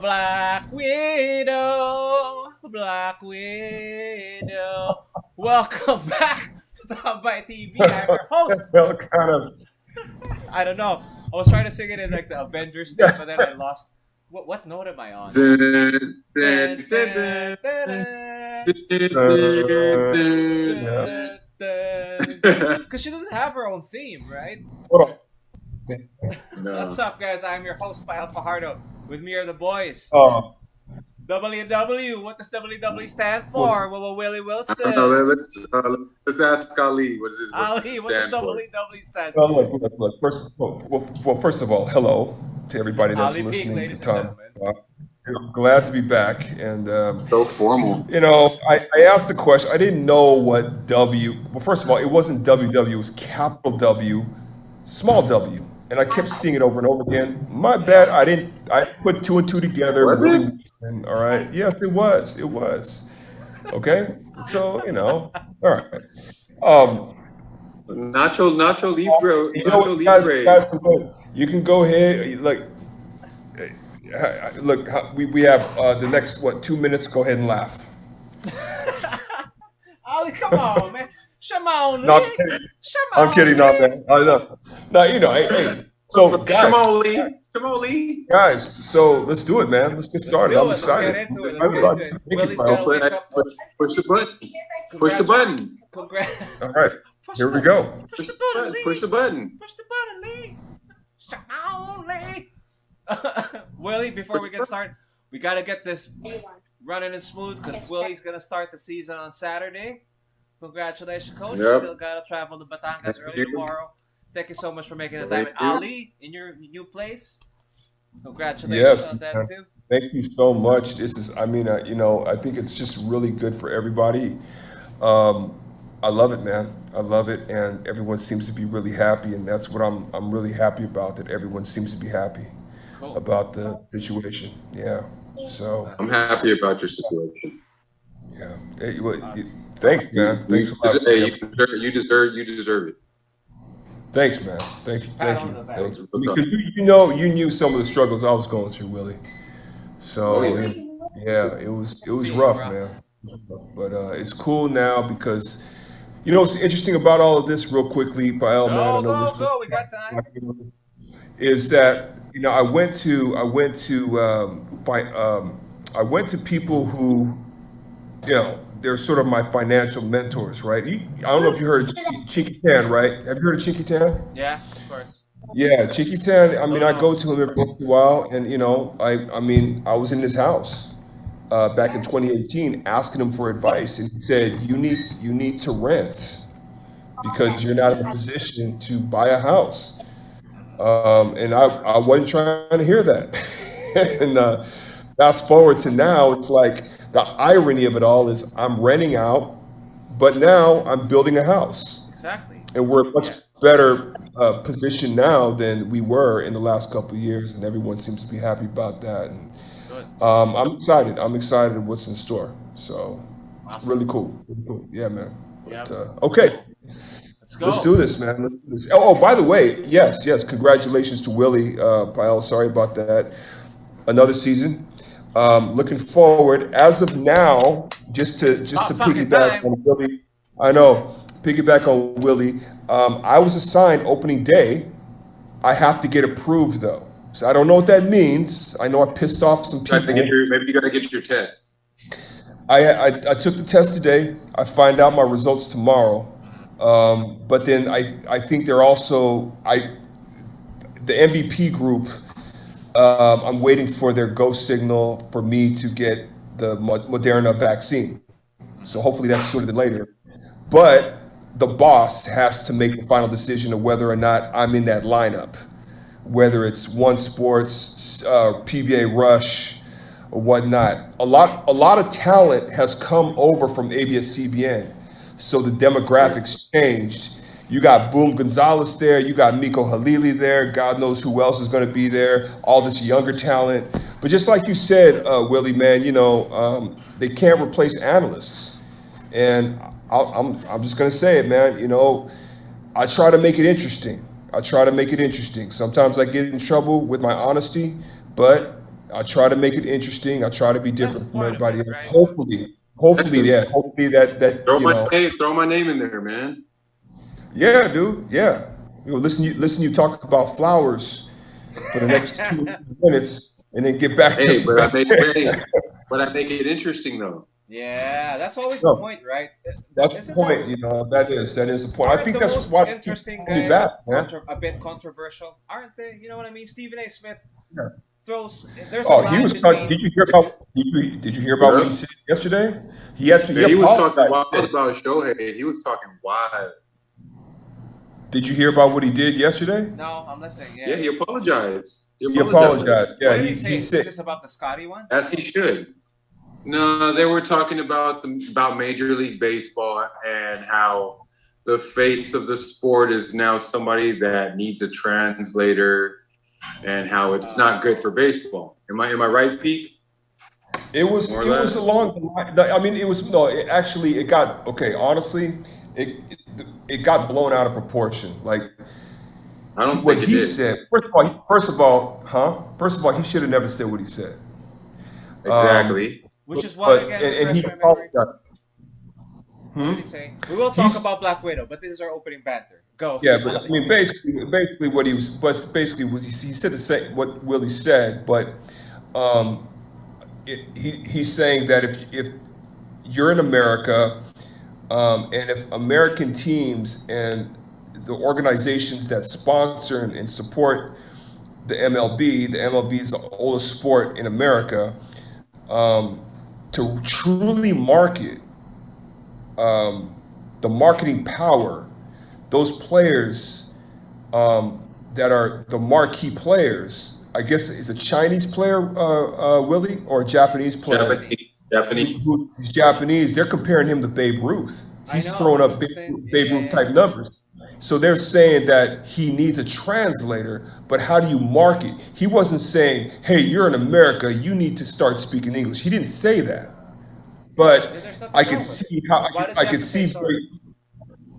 Black Widow, Black Widow. Welcome back to Tambay TV. I'm your host. Well, kind of. I don't know. I was trying to sing it in like the Avengers theme, but then I lost. What note am I on? Dun, dun, dun, dun, Yeah. Because she doesn't have her own theme, right? Hold on. What's No. up, guys? I'm your host, Pyle Fajardo. With me are the boys. Uh, WW. What does WW stand well, for? Willie I don't know. Wilson. Let's ask Ali. What does Ali, it what does stand for? WW stand well, for? look. First of all, hello to everybody that's Ali Peak, listening to ladies and Tom. gentlemen. I'm glad to be back. And, So formal. I asked the question. I didn't know what W. Well, first of all, it wasn't WW. It was capital W, small w. And I kept seeing it over and over again. My bad. I put two and two together. Was Really. it? And, all right. Yes, it was. It was. Okay. So, all right. Um, Nacho Libre. Nacho guys, Libre. you can go ahead. Look, we have the next 2 minutes. Go ahead and laugh. Ali, come on, man. Shimon No, Lee. I'm kidding, not man. I know. No, hey. So Shamoli. guys, so let's do it, man. Let's get Let's started. do I'm it. Let's excited. get into it. I'm Let's get excited. into it. Thank you, Willie's Kyle. gonna wake up. Push the button. Push the button. Congrats. All right, Push here the we button. go. Push the button, Lee. Push the button. Push the button, Lee. Shimon Lee. Willie, before we get started, we gotta get this running and smooth because Willie's gonna start the season on Saturday. Congratulations, coach. You Yep. still gotta travel to Batangas Thank early you. tomorrow. Thank you so much for making the time. Thank And you. Ali, in your new place, congratulations Yes, on that man. too. Thank you so much. This is, I think it's just really good for everybody. Um, I love it, man. I love it, and everyone seems to be really happy, and that's what I'm really happy about. That everyone seems to be happy Cool. about the situation. Yeah. So, I'm happy about your situation. yeah. Hey, Awesome. thanks, man. Thanks a lot. Hey, you deserve it. Thanks, man. Thank Pat on you. the back. Thank you. Because you knew some of the struggles I was going through, Willie. So Oh, yeah. yeah, it was Being rough, rough. man. It was rough. But it's cool now because what's interesting about all of this, real quickly, Pael, man. I know we're Go. We got time. is that I went to I went to people who they're sort of my financial mentors, right? I don't know if you heard of Chinky Tan, right? Have you heard of Chinky Tan? Yeah, of course. Yeah, Chinky Tan. I mean, I No. go to him every once in a while, and I was in his house back in 2018, asking him for advice, and he said, "You need to rent because you're not in a position to buy a house." And I wasn't trying to hear that. And fast forward to now, it's like the irony of it all is I'm renting out, but now I'm building a house, Exactly. and we're much Yeah. better position now than we were in the last couple of years, and everyone seems to be happy about that. And Good. I'm excited. I'm excited of what's in store. So Awesome. really cool. Really cool. Yeah, man. Yep. But, okay. Let's go. Let's do this, man. Let's do this. By the way, yes. Congratulations to Willie Pael. Sorry about that. Another season. Looking forward. As of now, just to fucking piggyback time. on Willie. I know. Piggyback on Willie. I was assigned opening day. I have to get approved though, so I don't know what that means. I know I pissed off some people. Maybe you gotta get your test. I took the test today. I find out my results tomorrow. But then I think they're also the MVP group. I'm waiting for their go signal for me to get the Moderna vaccine. So hopefully that's sooner than later. But the boss has to make the final decision of whether or not I'm in that lineup, whether it's One Sports, PBA Rush, or whatnot. A lot of talent has come over from ABS-CBN, so the demographics changed. You got Boom Gonzalez there, you got Miko Halili there, God knows who else is going to be there, all this younger talent. But just like you said, Willie, man, they can't replace analysts. And I'm just going to say it, man, I try to make it interesting. Sometimes I get in trouble with my honesty, but I try to make it interesting. I try to be That's different the from point of everybody it, else. right? Hopefully, yeah. Hopefully that Throw you my know, name, throw my name in there, man. yeah, dude, yeah. Listen, you talk about flowers for the next 2 minutes, and then get back to Hey, but I make hey, but I make it interesting though. Yeah, that's always the no. point, right? That's the Isn't that point. You know, that is the point. I aren't think the that's most why people interesting call me back, guys man. a bit controversial? Aren't they? You know what I mean? Stephen A. Smith Yeah. throws. There's a Oh, he line was talking. between. Did you hear about what he Yep. said yesterday? He Yeah, he was talking apologized. wild about Shohei. He was talking wild. Did you hear about what he did yesterday? No, I'm listening. Yeah, Yeah. he apologized. He He apologized. apologized. What Yeah, did he he say? Is said, this about the Scotty one? As he should. No, they were talking about about Major League Baseball and how the face of the sport is now somebody that needs a translator, and how it's not good for baseball. Am I right, Pete? it was More or it was less. along the line. I mean, it was no. It actually it got okay. Honestly, it got blown out of proportion. Like I don't what think it he did. said. First of all, he should have never said what he said. Exactly. Which is what But again? and he Refresh my memory. apologized. What did he say? We will talk He's about Black Widow, but this is our opening banter. Go. Yeah, but I mean, basically, what he was, but basically, was he said the same what Willie said, but um, he's saying that if you're in America, and if American teams and the organizations that sponsor and support the MLB is the oldest sport in America, to truly market the marketing power, those players that are the marquee players. I guess is a Chinese player, Willie, or a Japanese player. Japanese. He's Japanese. They're comparing him to Babe Ruth. I He's know. throwing up What's his name? Babe Yeah, Ruth yeah. type numbers. So they're saying that he needs a translator, but how do you market? He wasn't saying, "Hey, you're in America. You need to start speaking English." He didn't say that. But There's nothing I wrong could with see it. how Why does I he have could to say see. sorry?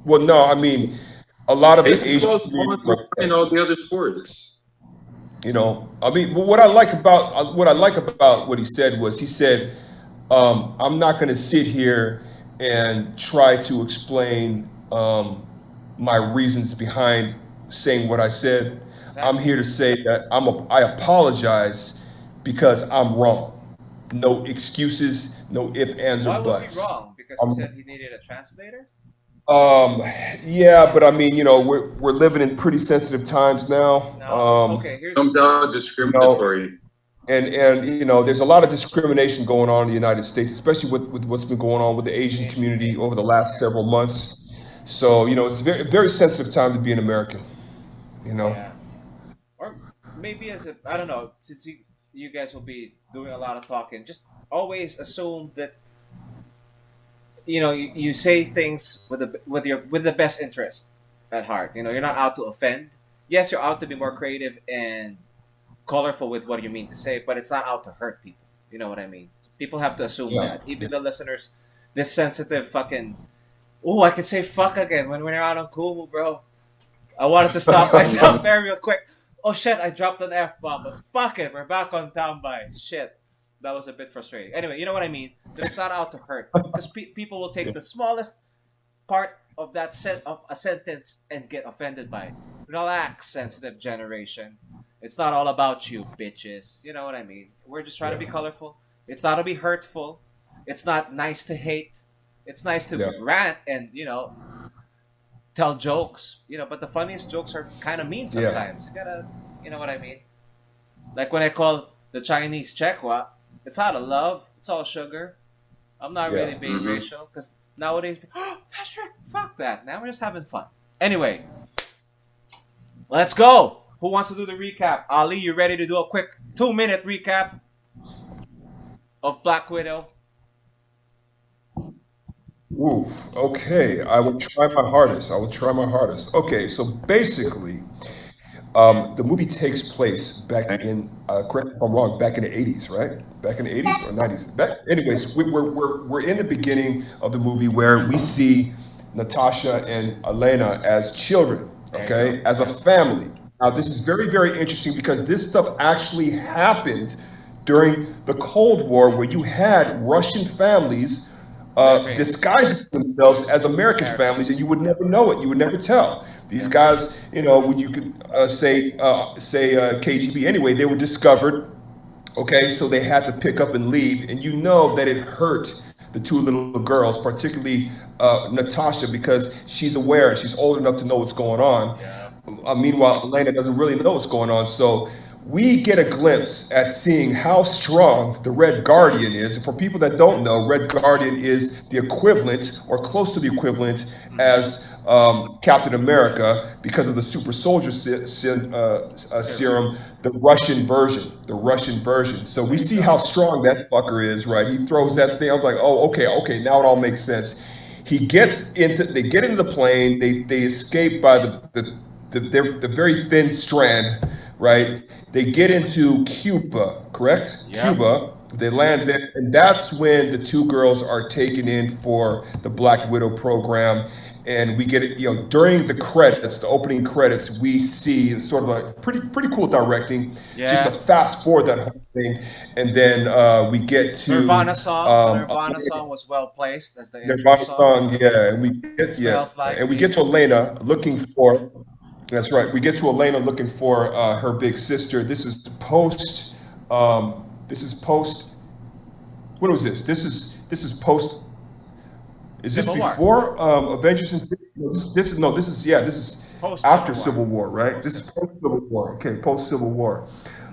Well, no, I mean, a lot of the It's Asian supposed community, to in all the other sports. you know, I mean, what I like about what he said was he said, "I'm not going to sit here and try to explain my reasons behind saying what I said. I'm Exactly. here to say that I apologize because I'm wrong. No excuses, no ifs, ands, or Why was he buts." wrong? Because he said he needed a translator? Um, yeah, but I mean, you know, we're living in pretty sensitive times now. No. Okay, here's Comes out You know, discriminatory. and you know, there's a lot of discrimination going on in the United States, especially with what's been going on with the Asian community over the last several months. So, you know, it's a very sensitive time to be an American, you know. yeah. Or maybe as a I don't know, since you guys will be doing a lot of talking, just always assume that you say things with the best interest at heart. You're not out to offend. Yes, you're out to be more creative and colorful with what you mean to say, but it's not out to hurt people. You know what I mean? People have to assume Yeah. that. Even the listeners, this sensitive fucking. Oh, I could say fuck again when we're out on Kumu, bro. I wanted to stop myself there real quick. Oh shit, I dropped an F bomb, but fuck it, we're back on TAMBAAAYY. Shit. That was a bit frustrating. Anyway, you know what I mean? That it's not out to hurt. Because people will take the smallest part of that of a sentence and get offended by it. Relax, sensitive generation. It's not all about you, bitches. You know what I mean? We're just trying to be colorful. It's not to be hurtful. It's not nice to hate. It's nice to Yeah. rant and, tell jokes. But the funniest jokes are kind of mean sometimes. You gotta, you know what I mean? Like when I call the Chinese Chekwa, it's out of love. It's all sugar. I'm not Yeah. really being racial because nowadays, that's right. Fuck that. Now we're just having fun. Anyway, let's go. Who wants to do the recap? Ali, you ready to do a quick 2-minute recap of Black Widow? Ooh, okay. I will try my hardest. Okay, so basically, the movie takes place back in, correct me if I'm wrong, back in the 80s, right? Back in the 80s or 90s. Anyways, we're in the beginning of the movie where we see Natasha and Elena as children, okay, as a family. Now, this is very interesting because this stuff actually happened during the Cold War, where you had Russian families disguising themselves as American families, and you would never know it. You would never tell. These guys, when you could say KGB anyway, they were discovered. Okay, so they had to pick up and leave, and you know that it hurt the two little girls, particularly Natasha, because she's aware, she's old enough to know what's going on. Meanwhile, Elena doesn't really know what's going on. So we get a glimpse at seeing how strong the Red Guardian is. And for people that don't know, Red Guardian is the equivalent, or close to the equivalent, as Captain America, because of the super soldier serum, the Russian version. So we see how strong that fucker is, right? He throws that thing. I was like, oh, okay, now it all makes sense. They get into the plane. They escape by the very thin strand, right? They get into Cuba, correct? Yep. Cuba. They land there, and that's when the two girls are taken in for the Black Widow program. And we get it, during the credits, the opening credits, we see sort of like pretty cool directing. Yeah. Just to fast forward that whole thing, and then we get to Nirvana song. Nirvana song was well placed as the Nirvana song. Yeah, and we get to Elena looking for. That's right. We get to Elena looking for her big sister. This is post. What was this? This is post. Is this before Avengers? This is post after Civil War, right? This is post Civil War. Okay, post Civil War.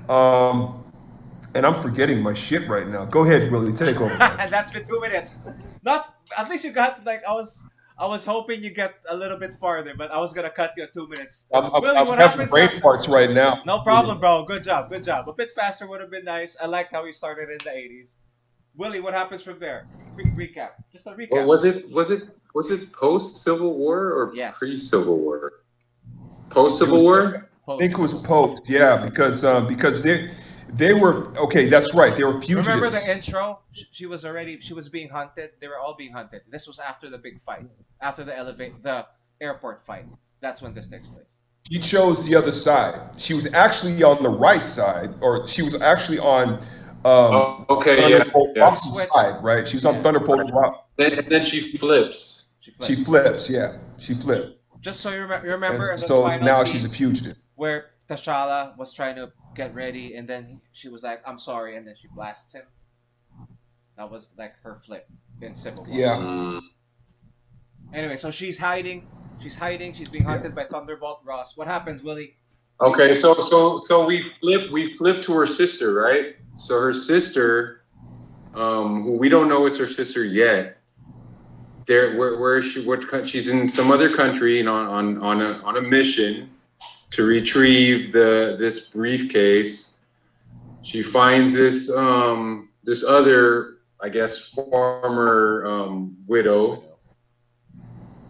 And I'm forgetting my shit right now. Go ahead, Willie, take over. That's been 2 minutes. At least you got I was hoping you get a little bit farther, but I was gonna cut you at 2 minutes. Willie, what happens? Brain farts right now. No problem, bro. Good job. A bit faster would have been nice. I liked how we started in the 80s. Willie, what happens from there? Quick recap. Just a recap. Well, was it post Civil War or pre Civil War? Post Civil War? I think it was post, yeah, because they were okay. That's right. They were fugitives. Remember the intro? She was being hunted. They were all being hunted. This was after the big fight, after the airport fight. That's when this takes place. She chose the other side. She was actually on the right side, or she was actually on. Thunderbolt Ross's side, right? She's on Thunderbolt Ross. Then she flips. She flips. Yeah, she flips. Just so you remember. So now she's a fugitive. Where T'Challa was trying to get ready, and then she was like, "I'm sorry," and then she blasts him. That was like her flip in Civil War. Yeah. Anyway, so she's hiding. She's being hunted by Thunderbolt Ross. What happens, Willie? Okay, so we flip to her sister, right? So her sister, who we don't know it's her sister yet. Where is she? She's in some other country and on a mission to retrieve this briefcase. She finds this other, I guess, former widow,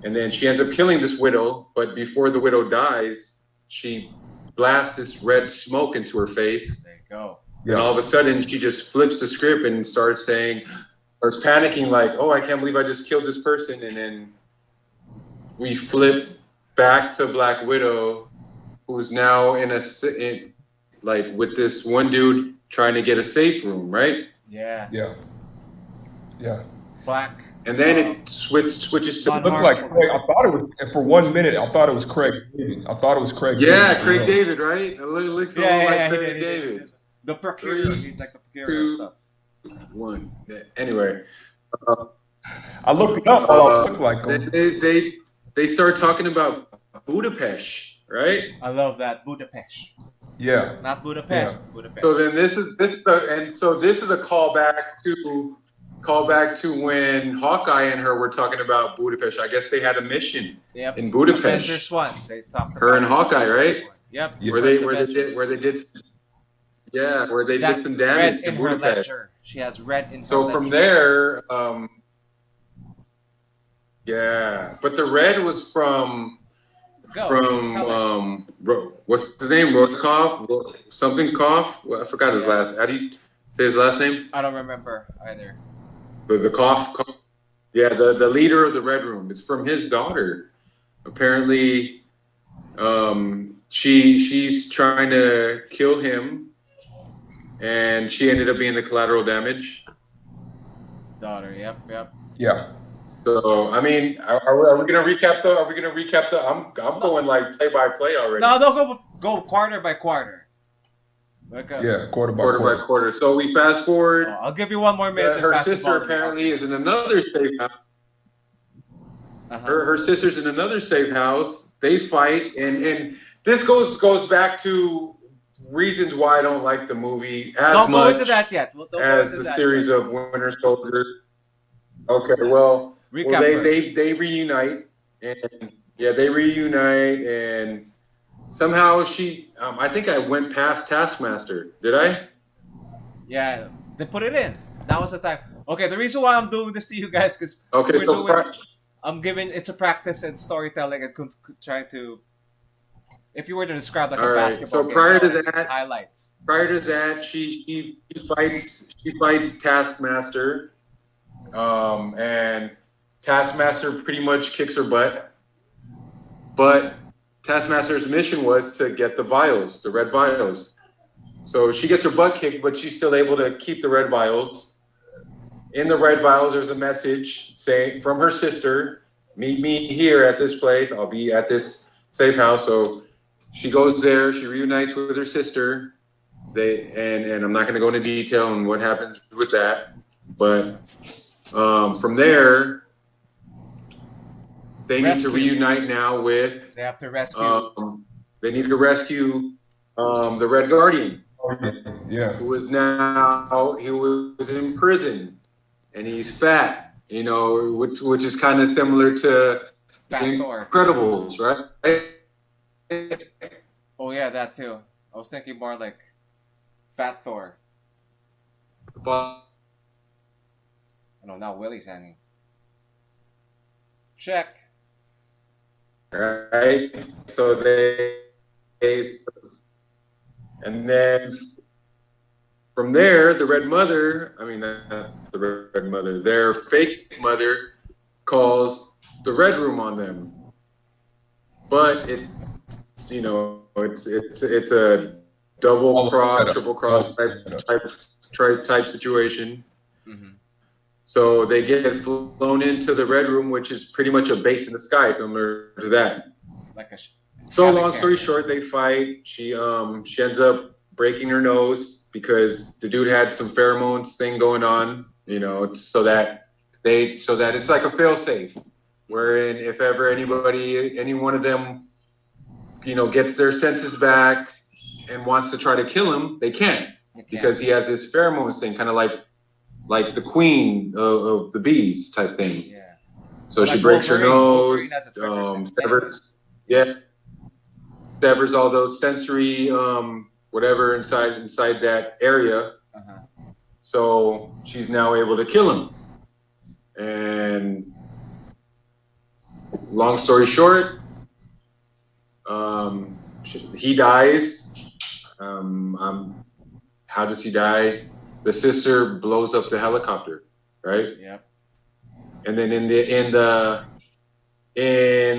and then she ends up killing this widow. But before the widow dies, she blasts this red smoke into her face. There you go. And all of a sudden, she just flips the script and starts panicking like, "Oh, I can't believe I just killed this person." And then we flip back to Black Widow, who's now with this one dude trying to get a safe room, right? Yeah. Black. And then it switches to. It looked like Craig. I thought it was for 1 minute. I thought it was Craig. Yeah, Craig David, right? It looks a little like Craig David. The procurator. He's like the procurator stuff. One. Anyway. I looked it up. Looked like they start talking about Budapest, right? I love that, Budapest. Yeah. Not Budapest. Yeah. Budapest. So then this is a callback to when Hawkeye and her were talking about Budapest. I guess they had a mission in Budapest. Avengers 1. They talked about her and Hawkeye, right? Yep. Where they did some damage in Budapest. Ledger. She has red in her So ledger. from there, but the red was from what's his name? Rodkov? Something Koff? Well, I forgot his last. How do you say his last name? I don't remember either. But the Koff. Yeah, the leader of the Red Room. It's from his daughter. Apparently, she's trying to kill him, and she ended up being the collateral damage. Daughter. Yep. Yeah. So I mean, are we gonna recap the? Are we gonna recap the? I'm going like play by play already. No, don't go quarter by quarter. Yeah, quarter by quarter. So we fast forward. I'll give you one more minute. Her sister apparently is in another safe house. Her sister's in another safe house. They fight, and this goes back to reasons why I don't like the movie as don't much go into that yet. as the series of Winter Soldier. Okay, well, they reunite, and they reunite, and somehow she, I think I went past Taskmaster. Did I? Yeah, they put it in. That was the time. Okay, the reason why I'm doing this to you guys because I'm giving it's a practice in storytelling and trying to. If you were to describe like a basketball game, prior to that, highlights. Prior to that, she fights Taskmaster, and Taskmaster pretty much kicks her butt. But Taskmaster's mission was to get the vials, the red vials. So she gets her butt kicked, but she's still able to keep the red vials. In the red vials, there's a message saying from her sister, "Meet me here at this place. I'll be at this safe house." So she goes there. She reunites with her sister. And I'm not going to go into detail on what happens with that, but from there, they need to reunite now with. They have to rescue. They need to rescue the Red Guardian. Yeah. Who is now he was in prison, and he's fat. You know, which is kind of similar to Fat Thor. Incredibles, right? Oh yeah, that too. I was thinking more like Fat Thor. But no, now Willie's hanging. Check. Right. So and then from there, the Red Mother, not the Red Mother, their fake mother calls the Red Room on them. But it's a double cross, triple cross type situation. Mm-hmm. So they get flown into the Red Room, which is pretty much a base in the sky, similar to that. Like long story short, they fight. She ends up breaking her nose because the dude had some pheromones thing going on, so that it's like a failsafe, wherein if ever any one of them, gets their senses back and wants to try to kill him, they can't because he has this pheromones thing, kind of like the queen of the bees type thing. Yeah. So she breaks her nose, severs all those sensory whatever inside that area. Uh-huh. So she's now able to kill him. And long story short, he dies. How does he die? The sister blows up the helicopter, right? Yep. And then in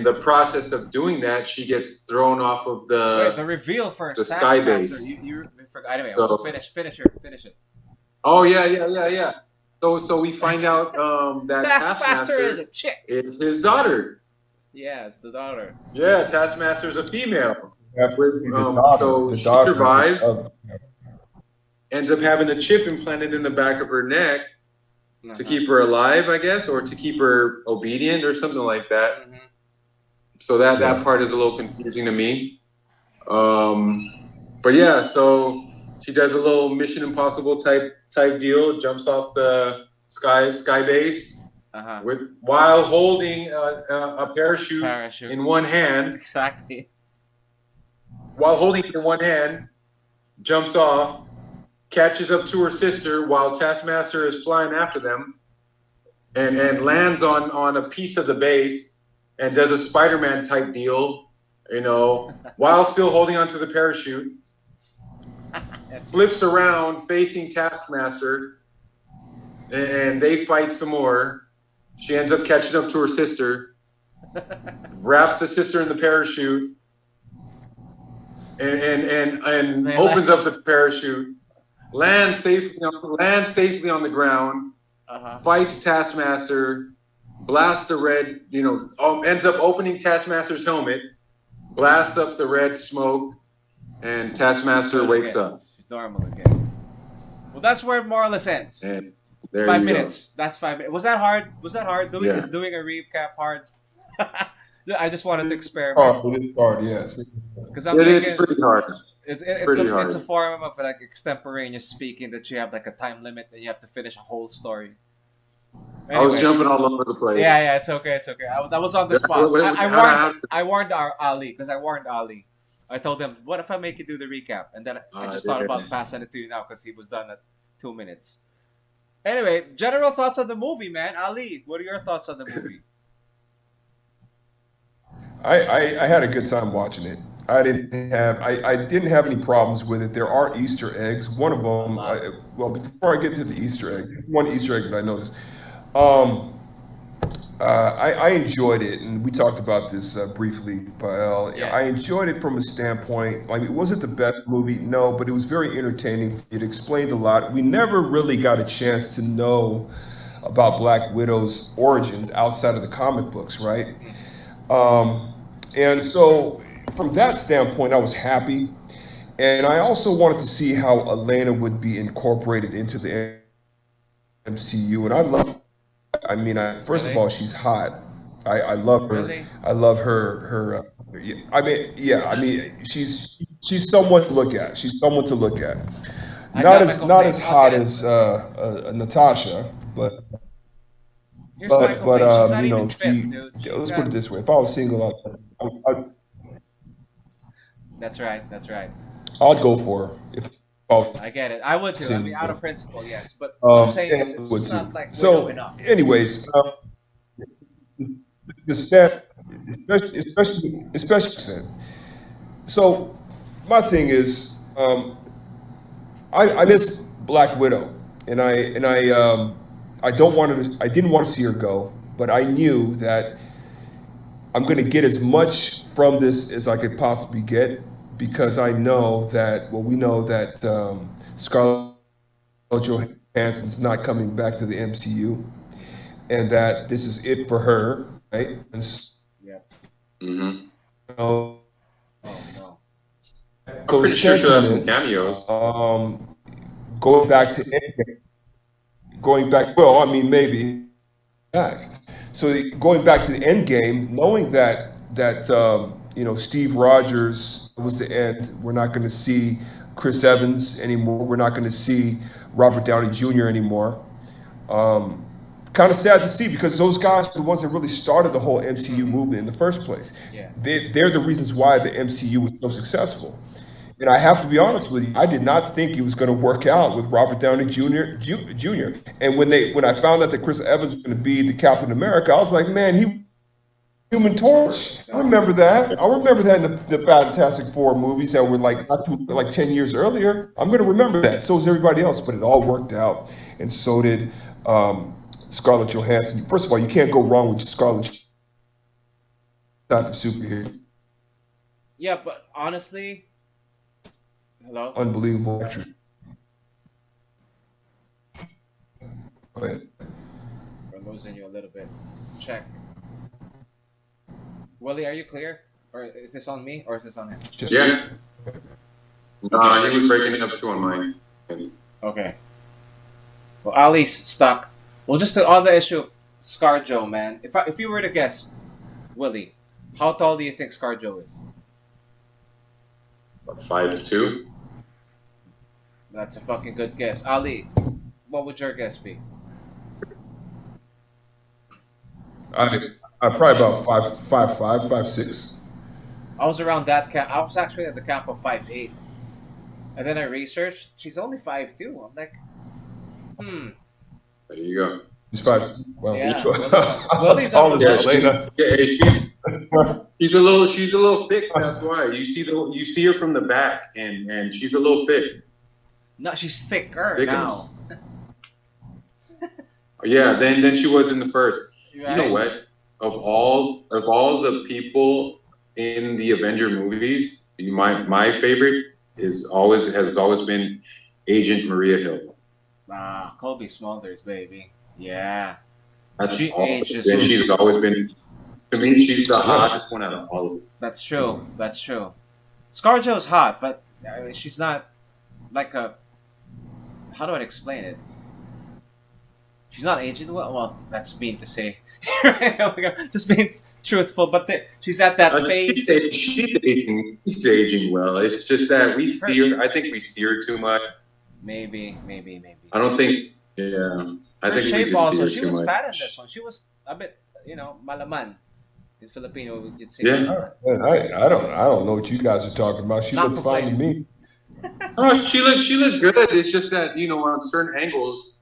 the process of doing that, she gets thrown off of the reveal first. The sky base. You forgot. Anyway, so, finish it. Oh yeah. So we find out that Taskmaster is a chick. It's his daughter. Yeah, it's the daughter. Yeah, Taskmaster is a female. So she survives. Ends up having a chip implanted in the back of her neck to keep her alive, I guess, or to keep her obedient or something like that. Mm-hmm. So that part is a little confusing to me. But yeah, so she does a little Mission Impossible type deal, jumps off the sky base while holding a parachute in one hand. Exactly. While holding it in one hand, jumps off, catches up to her sister while Taskmaster is flying after them, and lands on a piece of the base and does a Spider-Man type deal, while still holding onto the parachute. Flips around facing Taskmaster, and they fight some more. She ends up catching up to her sister, wraps the sister in the parachute, and opens up the parachute, Land safely on the ground, Uh-huh. fights Taskmaster, blasts the red, ends up opening Taskmaster's helmet, blasts up the red smoke, and Taskmaster wakes up. She's normal again. Well, that's where more or less ends. And there 5 minutes. That's 5 minutes. Was that hard? Was that hard? Yeah. Is doing a recap hard? I just wanted to experiment. Oh, it is hard, yes. Because I'm it's thinking pretty hard. it's hard. a form of like extemporaneous speaking that you have like a time limit that you have to finish a whole story. I was jumping all over the place. Yeah, it's okay. That was on the spot. I warned Ali because I warned Ali. I told him, "What if I make you do the recap?" And then I just thought about passing it to you now because he was done at 2 minutes. Anyway, general thoughts on the movie, man. Ali, what are your thoughts on the movie? I had a good time watching it. I didn't have any problems with it. There are Easter eggs. One of them, well, before I get to the Easter egg, one Easter egg that I noticed. I enjoyed it, and we talked about this briefly, Pael. Yeah. I enjoyed it from a standpoint, like, it wasn't the best movie, no, but it was very entertaining. It explained a lot. We never really got a chance to know about Black Widow's origins outside of the comic books, right? And so from that standpoint, I was happy. And I also wanted to see how Elena would be incorporated into the MCU. And first of all, she's hot. I love her. Really? I love her. She's someone to look at. She's someone to look at. Not as hot as Natasha, but Here's my complaint. She's not even fit, dude. let's put it this way: if I was single, That's right. I'd go for her. I get it. I would too. I mean, out of principle, yes. But what I'm saying is, it's would just too. not like So, widow enough. anyways, the step, especially. So, my thing is, I miss Black Widow, and I didn't want to see her go, but I knew that I'm going to get as much from this as I could possibly get, because I know that, we know that Scarlett Johansson's not coming back to the MCU, and that this is it for her, right? And Yeah. Mm-hmm. Oh no. I'm pretty sure she'll have some cameos. Going back to Endgame, well, I mean, maybe back. So going back to the end game, knowing that Steve Rogers was the end. We're not going to see Chris Evans anymore. We're not going to see Robert Downey Jr. anymore. Kind of sad to see, because those guys are the ones that really started the whole MCU movement in the first place. Yeah. They're the reasons why the MCU was so successful. And I have to be honest with you, I did not think it was going to work out with Robert Downey Jr. And when I found out that Chris Evans was going to be the Captain America, I was like, man, he Human Torch. I remember that. I remember that in the Fantastic Four movies that were like 10 years earlier. I'm going to remember that. So is everybody else. But it all worked out, and so did Scarlett Johansson. First of all, you can't go wrong with Scarlett type of superhero. Yeah, but honestly, hello. Unbelievable actress. Go ahead. We're losing you a little bit. Check. Willie, are you clear? Or is this on me, or is this on him? Yes. No, he was breaking it up too on mine. Okay. Well, Ali's stuck. Well, just on the issue of ScarJo, man. If you were to guess, Willie, how tall do you think ScarJo is? About 5'2". That's a fucking good guess. Ali, what would your guess be? I'm probably about 5'5", 5'6". I was around that camp. I was actually at the camp of 5'8". And then I researched. She's only 5'2". I'm like, There you go. He's 5. Well, Yeah. Willie's tall as Elena. She's a little thick. That's why you see her from the back, and she's a little thick. No, she's thicker Thickens. now. Yeah, then she was in the first. Right? You know what? Of all the people in the Avenger movies, my favorite has always been Agent Maria Hill. Ah, Colby Smulders, baby. Yeah. That's She all. aged And just. she's always been, to me, she's the hottest one out of all of them. That's true. That's true. ScarJo's hot, but she's not like a. How do I explain it? She's not aging well. Well, that's mean to say. Oh my God. Just being truthful, but she's at that phase. She's aging well. It's just that we see her. I think we see her too much. Maybe. I don't think. Yeah. I Her think shape we just also. see her She too was much. fat in this one. She was a bit, malaman. In Filipino, we could say. Yeah. Man, I don't know what you guys are talking about. She Not looked fine to me. Oh, she looked good. It's just that on certain angles,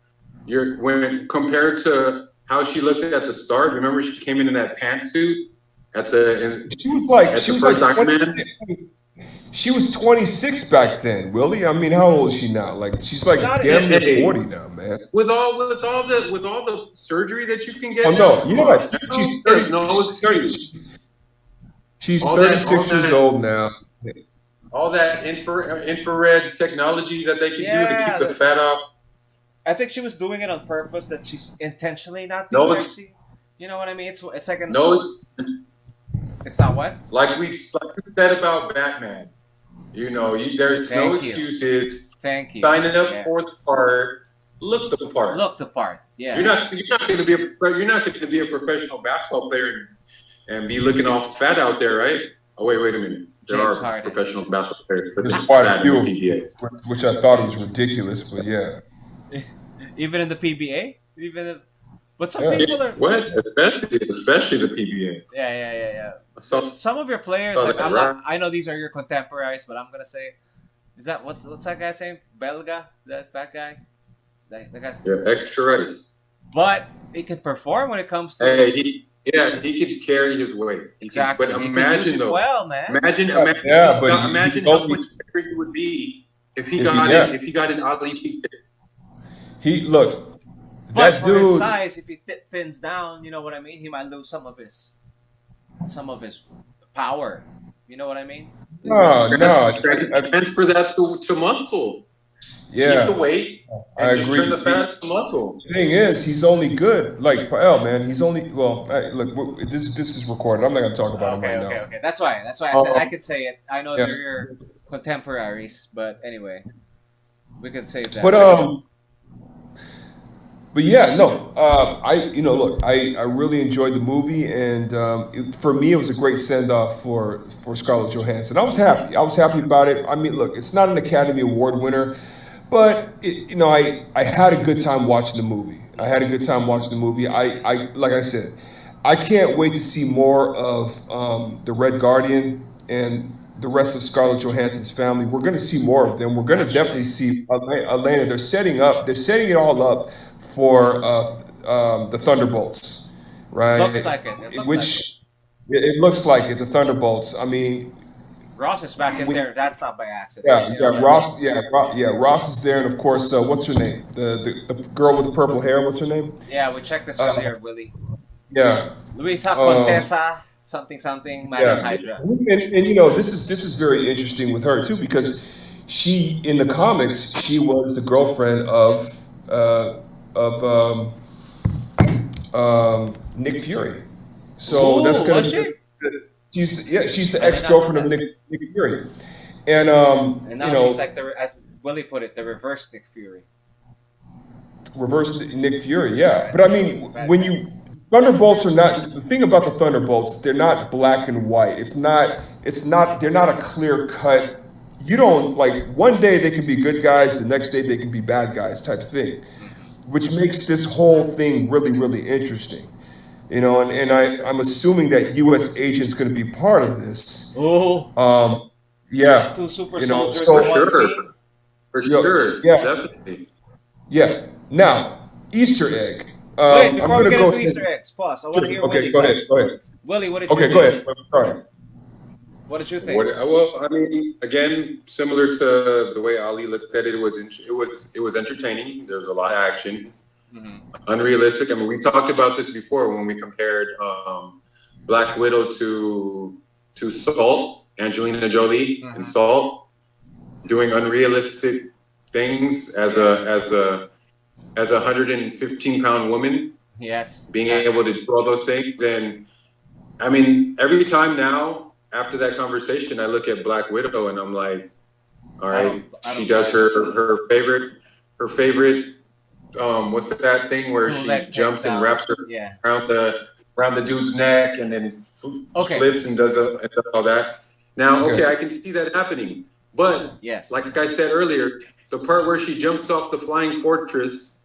when compared to how she looked at the start. Remember, she came in that pantsuit She was like at the first Iron Man. She was 26 back then, Willie. I mean, how old is she now? Like she's like damn near 40 now, man. With all the surgery that you can get. Oh no, you know what? There's no excuse. She's 36 years old now. All that infrared technology that they can do to keep the fat off. I think she was doing it on purpose. That she's intentionally not sexy. You know what I mean? It's like it's not what? Like we said about Batman. There's no excuses. Thank you. Signing up for the part. Look the part. Look the part. Yeah. You're not going to be a professional basketball player and be looking all fat out there, right? Oh wait a minute. There are professional basketball players. There's quite a few, which I thought was ridiculous, but yeah. Even in the PBA, but some people are especially the PBA. Yeah. Some of your players, I know these are your contemporaries, but I'm gonna say, is that what's that guy's name? Belga, that fat guy. That guy's extra rice. But he can perform when it comes to. He can carry his weight. Exactly. But imagine though, well, man. Imagine how much better he would be if he got an Ali. But for his size, if he thins down, you know what I mean. He might lose some of his power. You know what I mean? No. Transfer that to muscle. Yeah. Keep the weight and just turn the fat to muscle. The thing is, he's only good. Like Pael, man, he's only look. This is recorded. I'm not gonna talk about him right now. Okay. That's why I said I could say it. I know they're your contemporaries, but anyway, we could save that. But yeah, no. I really enjoyed the movie, and for me, it was a great send off for Scarlett Johansson. I was happy. I was happy about it. I mean, look, it's not an Academy Award winner. But I had a good time watching the movie. Like I said, I can't wait to see more of the Red Guardian and the rest of Scarlett Johansson's family. We're going to see more of them. We're going to definitely see Elena. They're setting it all up for the Thunderbolts, right? Looks like it. It looks like it. The Thunderbolts. I mean. Ross is back in there. That's not by accident. Ross. Ross is there, and of course, what's her name? The girl with the purple hair. What's her name? Yeah, we checked this earlier, Willie. Yeah. Luisa Contessa, something, Madam Hydra. And this is very interesting with her too, because she in the comics she was the girlfriend of Nick Fury. So that's gonna be. She's the ex-girlfriend of Nick Fury, and now she's like as Willie put it, the reverse Nick Fury. Reverse Nick Fury, yeah. But I mean, Thunderbolts are not the thing about the Thunderbolts. They're not black and white. It's not. They're not a clear cut. You don't one day they can be good guys, the next day they can be bad guys type thing, which makes this whole thing really, really interesting. And I'm assuming that U.S. agent's going to be part of this. Oh. Yeah. 2 super soldiers for sure. Yeah. Definitely. Yeah. Now, Easter egg. Wait, before we get into Easter eggs, pause. I want to hear Willie's side. Go ahead. Willie, what did you think? Go ahead. Sorry. What did you think? Well, I mean, again, similar to the way Ali looked at it, it was entertaining. There's a lot of action. Mm-hmm. Unrealistic. I mean, we talked about this before when we compared Black Widow to Salt, Angelina Jolie, and Salt, doing unrealistic things as a 115-pound woman. Yes. Being able to do all those things. And I mean, every time now after that conversation, I look at Black Widow and I'm like, all right, she does her favorite what's that thing where she jumps and wraps her around the dude's neck and then flips and does all that. Now, okay, I can see that happening. But like I said earlier, the part where she jumps off the flying fortress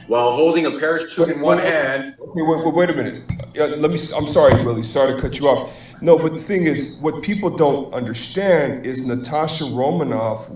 while holding a parachute in one hand. Okay, wait a minute. I'm sorry, Willie. Sorry to cut you off. No, but the thing is, what people don't understand is Natasha Romanoff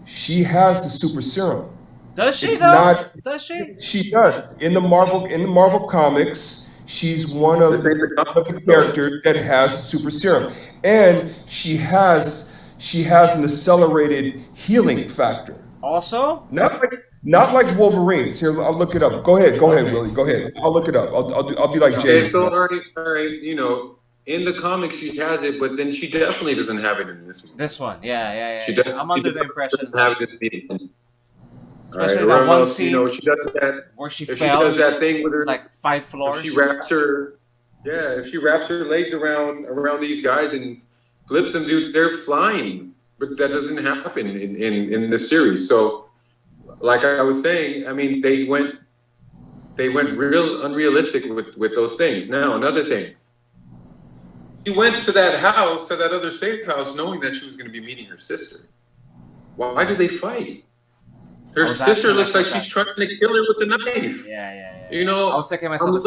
she has the super serum. Does she though? Does she? She does. In the Marvel comics, she's one of the characters that has the super serum, and she has an accelerated healing factor. Also, not like Wolverines. Here, I'll look it up. Go ahead, Willie. Go ahead. I'll look it up. I'll be like Jay. Okay, so all right. You know, in the comics she has it, but then she definitely doesn't have it in this one. This one, yeah. She does. I'm under the impression have it. Especially that one scene, you know, she does that where she fell. She does that thing with her like 5 floors. If she wraps her legs around these guys and flips them, dude, they're flying. But that doesn't happen in the series. So, like I was saying, I mean, they went real unrealistic with those things. Now, another thing. She went to that house, to that other safe house, knowing that she was going to be meeting her sister. Why did they fight? Her sister looks like she's trying to kill her with a knife. Yeah. You know, I was thinking myself.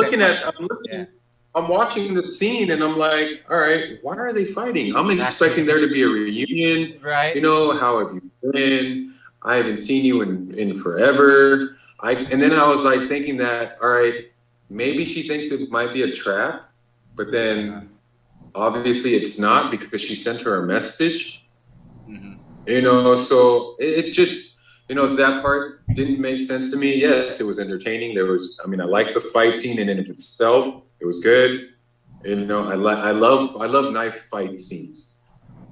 I'm watching the scene and I'm like, all right, why are they fighting? I'm expecting there to be a reunion. Right. You know, how have you been? I haven't seen you in forever. And then I was like thinking that, all right, maybe she thinks it might be a trap, but then obviously it's not because she sent her a message. Mm-hmm. You know, so it just, you know, that part didn't make sense to me. Yes, it was entertaining. I liked the fight scene in and of itself. It was good. And, you know, I love knife fight scenes.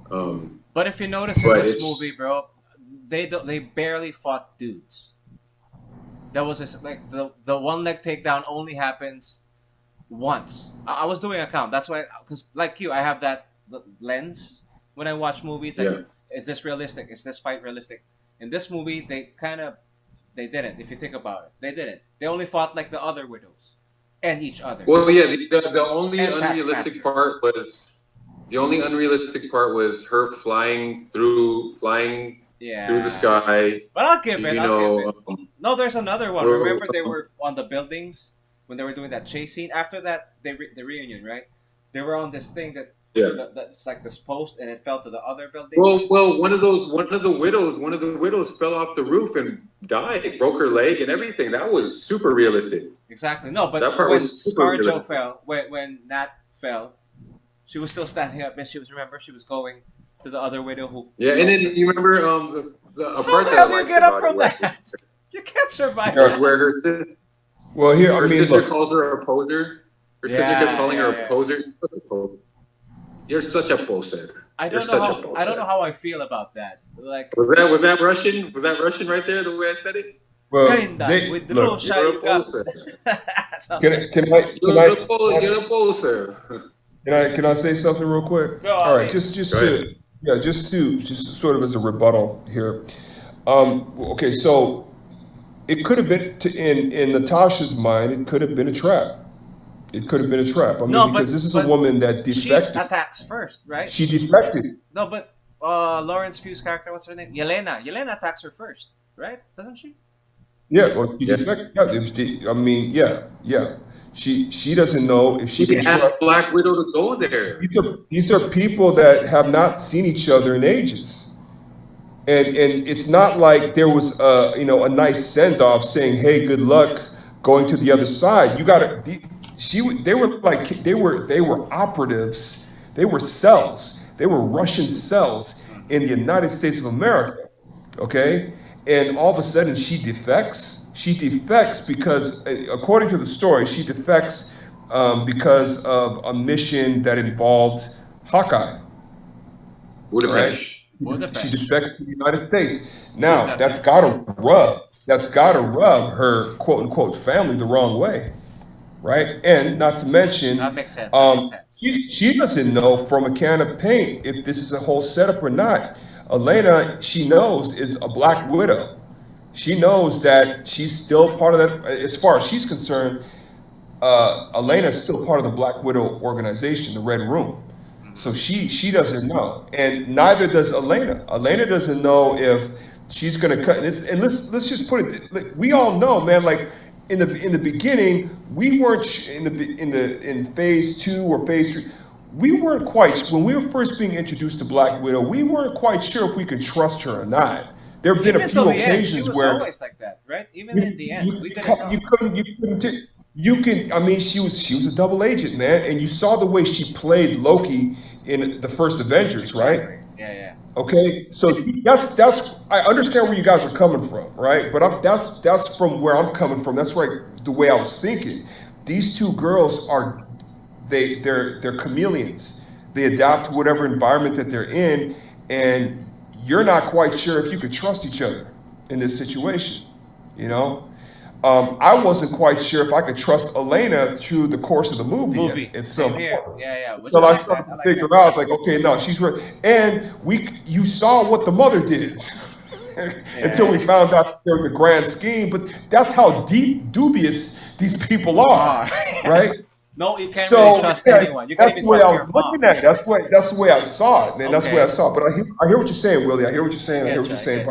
But if you notice in this movie, bro, they barely fought dudes. That was just like the one leg takedown only happens once. I was doing a count. That's why, because like you, I have that lens when I watch movies. Like, is this realistic? Is this fight realistic? In this movie, they didn't. If you think about it, they didn't. They only fought like the other widows and each other. Well, yeah, the only unrealistic part was her flying through the sky. But I'll give it. No, there's another one. Remember they were on the buildings when they were doing that chase scene. After that, the reunion, right? They were on this thing that's like this post, and it fell to the other building. Well, one of the widows fell off the roof and died, broke her leg and everything. That was super realistic. Exactly. No, but that part when ScarJo fell, when Nat fell, she was still standing up, and she was going to the other widow who. Yeah, and then you remember a part that how do you get up from that? You can't survive. Where her sister calls her a poser. Her sister kept calling her a poser. You're such a poser. I don't know how I feel about that. Like, was that Russian? Was that Russian right there? The way I said it. Well, with the little shy. You're a poser. You're a poser. Can I say something real quick? All right, just sort of as a rebuttal here. Okay, so it could have been in Natasha's mind. It could have been a trap. Because this is a woman that defected. She attacks first, right? She defected. No, but Lawrence Pugh's character, what's her name? Yelena. Yelena attacks her first, right? Doesn't she? Yeah, well, she defected. Yeah. She doesn't know if she can trust Black Widow to go there. These are people that have not seen each other in ages, and it's not like there was a nice send off saying, "Hey, good luck going to the other side." You got to. They were operatives. They were cells. They were Russian cells in the United States of America. Okay, and all of a sudden she defects. She defects because, according to the story, she defects because of a mission that involved Hawkeye. Budapest. Right? She defects to the United States. Now that's gotta rub her quote unquote family the wrong way, right? And not to mention, That makes sense. That makes sense. she doesn't know from a can of paint if this is a whole setup or not. Elena, she knows, is a Black Widow. She knows that she's still part of that. As far as she's concerned, Elena is still part of the Black Widow organization, the Red Room. So she doesn't know, and neither does Elena. Elena doesn't know if she's going to cut this. And let's just put it. Like, we all know, man. Like in the beginning, we weren't in phase 2 or phase 3. We weren't quite, when we were first being introduced to Black Widow, we weren't quite sure if we could trust her or not. There have been Even a few till the end, she occasions was where always like that, right? Even in the end, we didn't know. I mean, she was a double agent, man, and you saw the way she played Loki in the first Avengers, right? Yeah. Okay, so that's I understand where you guys are coming from, right? But that's from where I'm coming from. That's right, the way I was thinking. These two girls they're chameleons. They adapt to whatever environment that they're in, and you're not quite sure if you could trust each other in this situation, you know? I wasn't quite sure if I could trust Elena through the course of the movie. At some point. Yeah. So I started to figure out, like, okay, no, she's right. And you saw what the mother did until we found out there was a grand scheme. But that's how dubious these people are, right? No, you can't really trust anyone. You can't even trust your mom. That's the way I saw it, man. That's the way I saw it. But I hear what you're saying, Willie. I hear what you're saying. I hear what you're saying.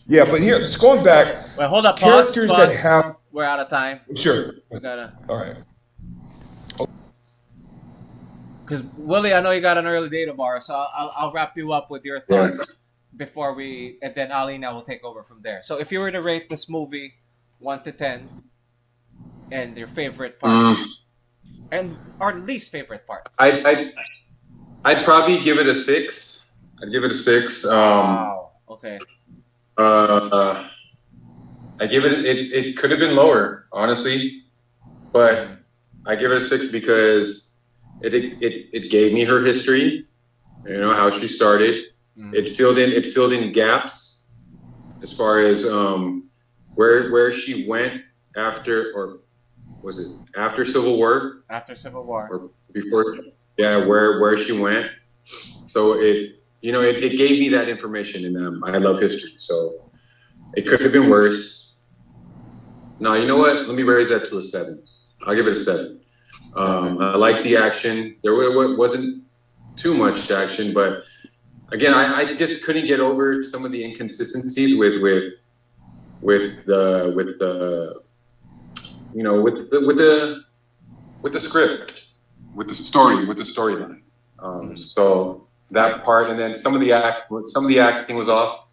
Yeah, but here, just going back. Wait, hold up. Characters pause. that have. We're out of time. Sure. We gotta. All right. Because Willie, I know you got an early day tomorrow, so I'll wrap you up with your thoughts before and then Alina will take over from there. So if you were to rate this movie 1 to 10, and your favorite parts, and our least favorite parts, I'd probably give it a 6. I'd give it a 6. Wow. Okay. I give it could have been lower, honestly, but I give it a 6 because it gave me her history, you know, how she started. It filled in gaps as far as where she went after, or was it after Civil War? After Civil War. Or before, yeah, where she went. So it gave me that information, and I love history, so it could have been worse. No, you know what? Let me raise that to a 7. I'll give it a 7. I like the action. There wasn't too much action, but again, I just couldn't get over some of the inconsistencies with the script, with the storyline. So that part, and then some of the acting was off.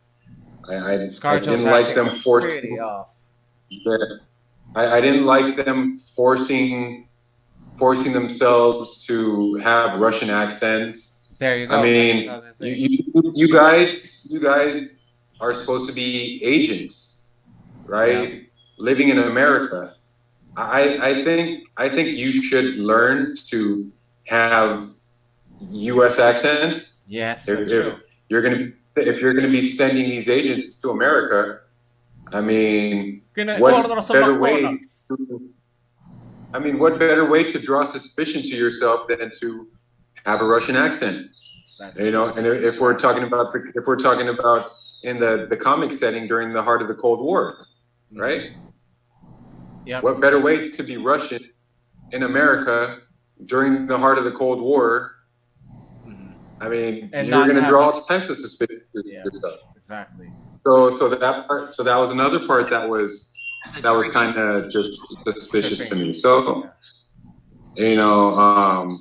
I didn't like them forcing. Yeah, I didn't like them forcing themselves to have Russian accents. There you go. I mean, you guys are supposed to be agents, right? Yeah. Living in America. I think you should learn to have U.S. accents. Yes, that's true. If you're gonna be sending these agents to America, I mean, what better way to draw suspicion to yourself than to have a Russian accent? That's true. And if we're talking about in the comic setting during the heart of the Cold War, right? Yeah. What better way to be Russian in America during the heart of the Cold War? I mean, and you're going to draw all types of suspicion to yourself. Exactly. So that was another part that was kind of just suspicious to me. So, I'll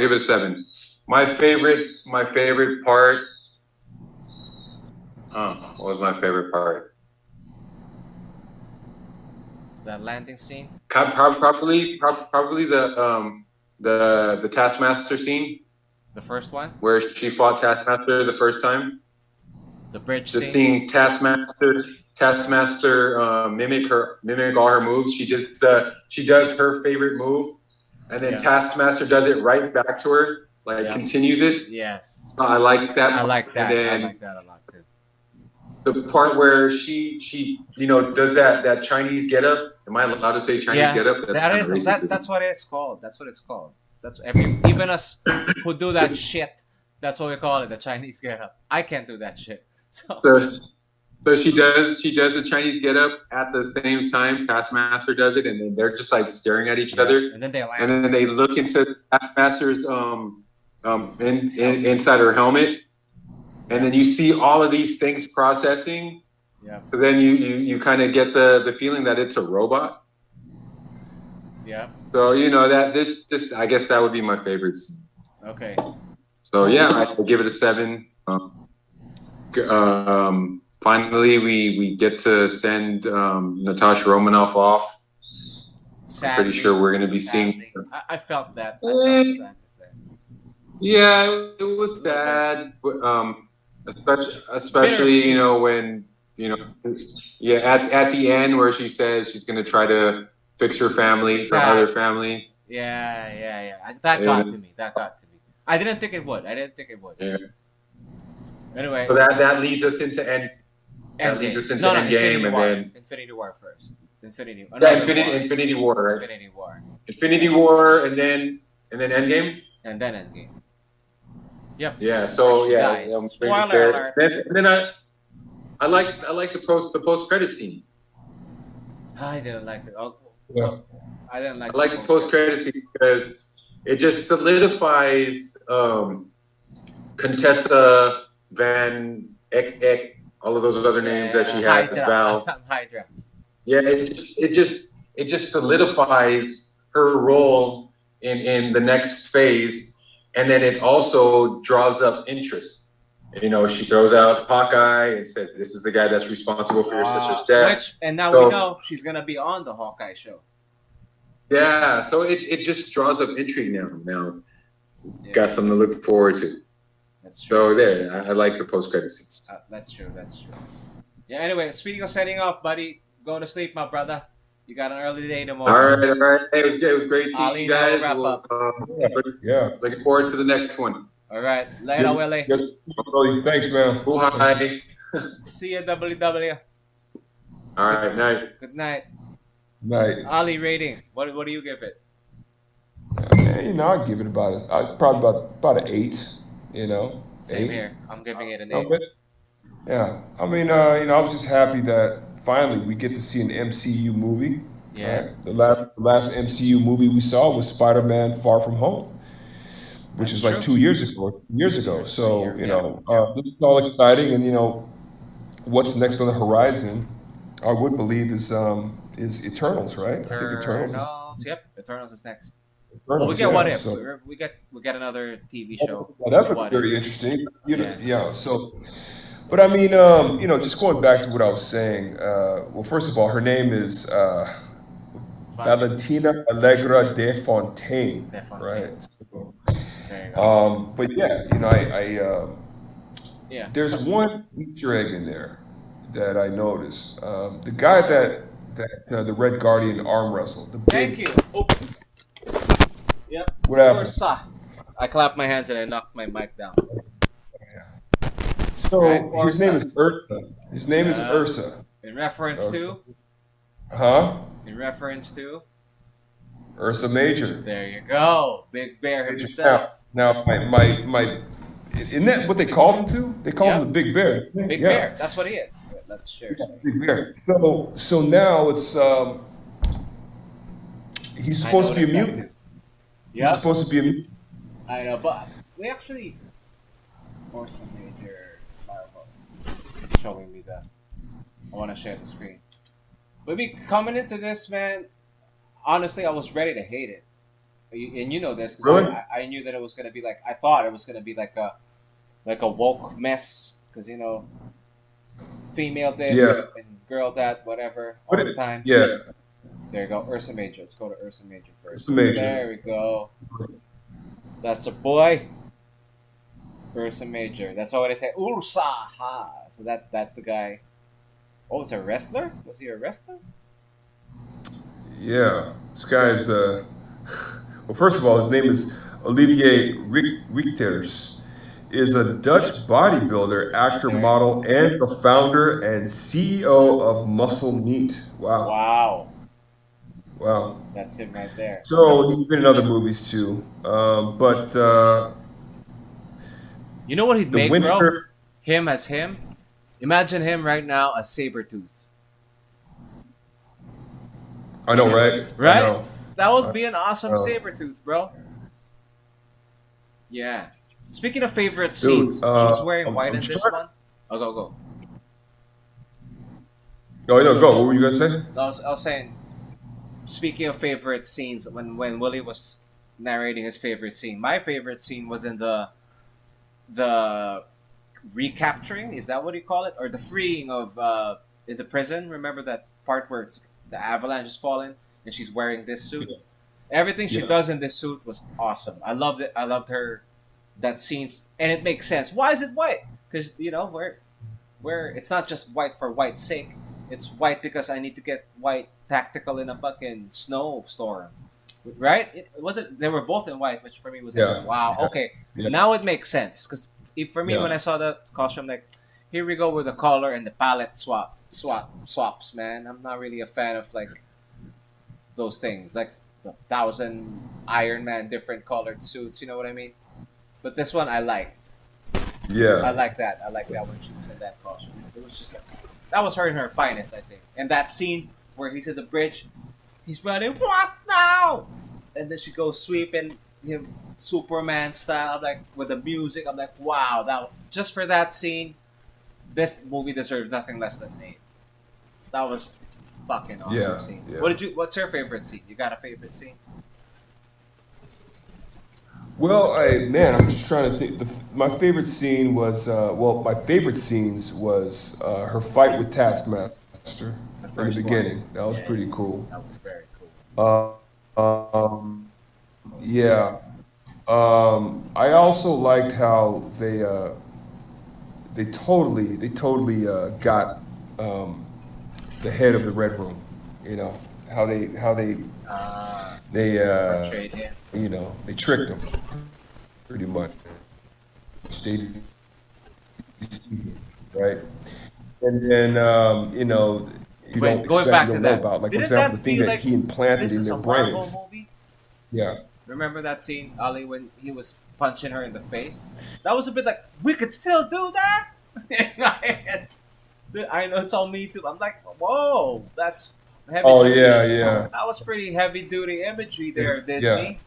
give it a 7. My favorite part. What was my favorite part? That landing scene. Probably the Taskmaster scene. The first one? Where she fought Taskmaster the first time. The bridge scene. Seeing Taskmaster mimic all her moves. She does her favorite move, and then Taskmaster does it right back to her, continues it. Yes. I like that. I like that. I like that a lot too. the part where she does that Chinese get up. Am I allowed to say Chinese get up? That's kind of racist. That's what it's called. That's what it's called. That's even us who do that shit. That's what we call it, the Chinese get up. I can't do that shit. So she does the Chinese get up at the same time Taskmaster does it, and then they're just like staring at each other, and then they laugh. And then they look into Taskmaster's inside her helmet, and then you see all of these things processing. Yeah. So then you kind of get the feeling that it's a robot. Yeah. So that this I guess that would be my favorite scene. Okay. So yeah, I give it a 7. Finally, we get to send Natasha Romanoff off. Sadly, I'm pretty sure we're going to be seeing. I felt that. I felt the sadness there. Yeah, it was sad, but especially when at the end where she says she's going to try to fix her family, her other family. Yeah. That got to me. I didn't think it would. Yeah. Anyway, so that leads us into Endgame, and then Infinity War first. Infinity War, right? Infinity War, and then Endgame, Yep. Yeah. So Spoiler alert. Then I like the post credit scene. I didn't like it. I didn't like. I like the post credit scene because it just solidifies Contessa Van Eck, all of those other names that she had, Val. Hydra. Yeah, it just solidifies her role in the next phase, and then it also draws up interest. She throws out Hawkeye and said, "This is the guy that's responsible for your sister's death." We know she's gonna be on the Hawkeye show. Yeah, so it just draws up intrigue now. Got something to look forward to. That's true. So I like the post-credit scenes. That's true. Yeah. Anyway, speaking of setting off, buddy, go to sleep, my brother. You got an early day tomorrow. All right. Hey, it was great seeing you guys. Wrap up. Looking forward to the next one. All right. Later, Willie. Yes, Willie. Thanks, man. Hi. See you, WW. All right. Night. Good night. Night. Ali, rating. What do you give it? I'd give it probably about an 8. Same 8. here. I'm giving it an 8. Yeah. I mean, I was just happy that finally we get to see an MCU movie. Yeah. Right? The last MCU movie we saw was Spider-Man: Far From Home, which is like 2 years ago. So this is all exciting, and what's next on the horizon, I would believe is Eternals, right? I think Eternals. Yep. Eternals is next. Well, we get What If. So we get another TV show. Well, that's very interesting. So, but I mean, just going back to what I was saying. Well, first of all, her name is Valentina Allegra de Fontaine, right? So, but there's one Easter egg in there that I noticed. The guy that the Red Guardian arm wrestled. Thank you. Oh. Yep. What happened? I clapped my hands and I knocked my mic down. So his name is Ursa. In reference to? Huh? In reference to? Ursa Major. There you go. Big Bear himself. Now my isn't that what they call him too? They call him the Big Bear. Big Bear. That's what he is. Let's share. Big Bear. So now it's he's supposed to be a mutant. Yeah. He's supposed to be a mutant. I know, but we actually Ursa Major Marvel showing me that. I want to share the screen. But coming into this, man, honestly, I was ready to hate it. And you know this because really? I knew that it was gonna be like I thought it was gonna be like a woke mess because female this and girl that whatever all the time. Yeah. There you go, Ursa Major. Let's go to Ursa Major first. Ursa Major. There we go. That's a boy. Ursa Major. That's what I say. Ursa. Ha. So that's the guy. Oh, it's a wrestler? Was he a wrestler? Yeah. This guy's well, first of all, his name is Olivier Richters. is a Dutch bodybuilder, actor, model, and the founder and CEO of Muscle Meat. Wow. Wow. Wow. That's him right there. So he's been in other movies too. But You know what he'd the make, bro? winter, Him as him. Imagine him right now as Sabretooth. I know, right? Right? I know. That would be an awesome know. Sabretooth, bro. Yeah. Speaking of favorite Dude, scenes, she's wearing white I'm in this trying- one. Oh, go. Oh, no, go. What were you gonna say? I was saying, speaking of favorite scenes, when Willie was narrating his favorite scene, my favorite scene was in the recapturing. Is that what you call it, or the freeing of in the prison? Remember that part where it's the avalanche is falling and she's wearing this suit. Everything she Yeah. does in this suit was awesome. I loved it. I loved her that scenes, and it makes sense. Why is it white? Because where it's not just white for white's sake. It's white because I need to get white tactical in a fucking snowstorm, right? It wasn't. They were both in white, which for me was Yeah. like, wow. Yeah. Okay, Yeah. now it makes sense. Because for me, Yeah. when I saw the costume, like, here we go with the color and the palette swaps, man. I'm not really a fan of like those things, like the 1,000 Iron Man different colored suits. You know what I mean? But this one I liked. I Yeah. like that. I like that when she was in that costume. It was just like that was her in her finest, I think. And that scene where he's at the bridge, he's running, what now? And then she goes sweeping him Superman style, I'm like with the music. I'm like, wow, that just for that scene, this movie deserves nothing less than an 8. That was fucking awesome Yeah, scene. yeah. What's your favorite scene? You got a favorite scene? Well, man, I'm just trying to think. My favorite scene was, my favorite scenes was her fight with Taskmaster The in the first one. beginning. That was Yeah. pretty cool. That was very cool. Yeah. I also liked how they totally got the head of the Red Room. You know how they Portrayed him. they tricked him pretty much. They right, and then you Wait, don't going expect back you to don't know that, about, like, for didn't example, that the thing feel that like he implanted this in is their a Marvel brains. movie? Yeah. Remember that scene, Ali, when he was punching her in the face? That was a bit like, we could still do that? I know it's all me too. I'm like, whoa, that's heavy. Oh yeah. That was pretty heavy duty imagery there, Yeah. Disney.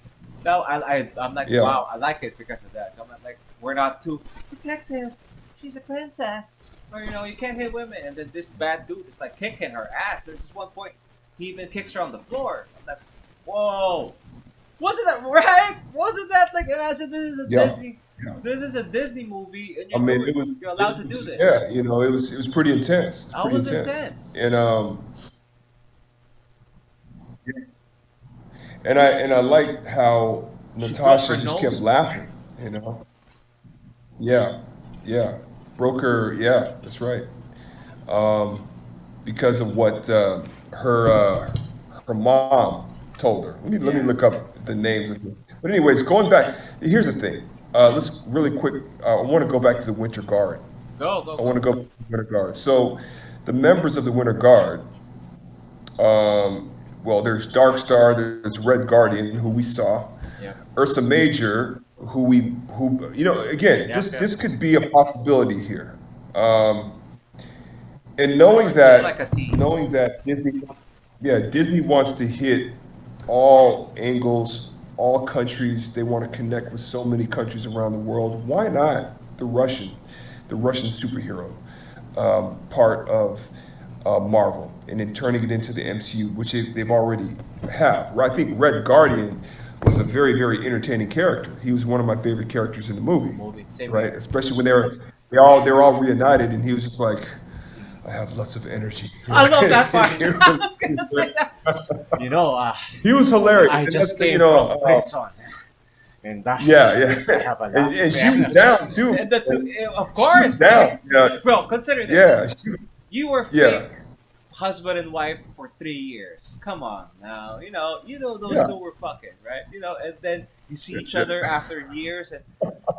No, I'm like, Yeah. wow, I like it because of that. I'm like, we're not too protective. She's a princess. Or, you can't hit women. And then this bad dude is like kicking her ass. There's just one point, he even kicks her on the floor. I'm like, whoa. Wasn't that right? Wasn't that like, imagine this is a Yeah. Disney. Yeah. This is a Disney movie, and I mean, it was. you're allowed to do this. Yeah, it was pretty intense. That was intense. And I liked how She Natasha broke her just nose. kept laughing. Yeah, broke her. Yeah, that's right. Because of what her mom told her. Let me look up the names of them. But anyways, going back, here's the thing. Let's really quick. I want to go back to the Winter Guard. Go. I want to go to the Winter Guard. So, the members of the Winter Guard. There's Dark Star. There's Red Guardian, who we saw. Yeah. Ursa Major, again, Yeah, this could be a possibility here. And knowing that, Just like a tease. Disney wants to hit all angles, all countries. They want to connect with so many countries around the world. Why not the Russian superhero part of Marvel, and then turning it into the MCU, which they've already have. I think Red Guardian was a very, very entertaining character. He was one of my favorite characters in the movie. Same Right, here. especially when they're all reunited, and he was just like, I have lots of energy. I love that part. I was gonna say that. He was hilarious. I And just that's, came from prison. And yeah. I have a lot of And she was energy. down too. And of She course, was down. Yeah, bro. Consider this. yeah, You were fake Yeah. husband and wife for 3 years. Come on now. Those Yeah. two were fucking, right? And then you see each other after years, and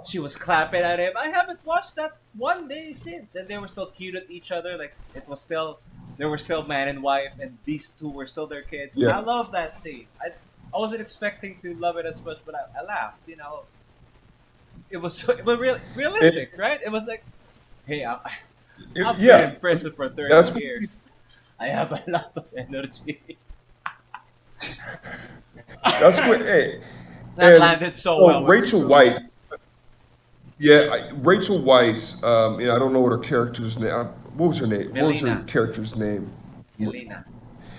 She was clapping at him. I haven't watched that one day since, and they were still cute at each other. Like it was still, they were still man and wife, and these two were still their kids. I Yeah. love that scene. I wasn't expecting to love it as much, but I laughed. You know, it was so, it was realistic, right? It was like, hey, I've been Yeah. in prison for 30 That's years. I have a lot of energy. that's what. Hey, That and landed so so well. With Rachel Rachel Weisz. Yeah, Rachel Weisz. I don't know what her character's name. What was her name? What was her Melina. character's name? Melina.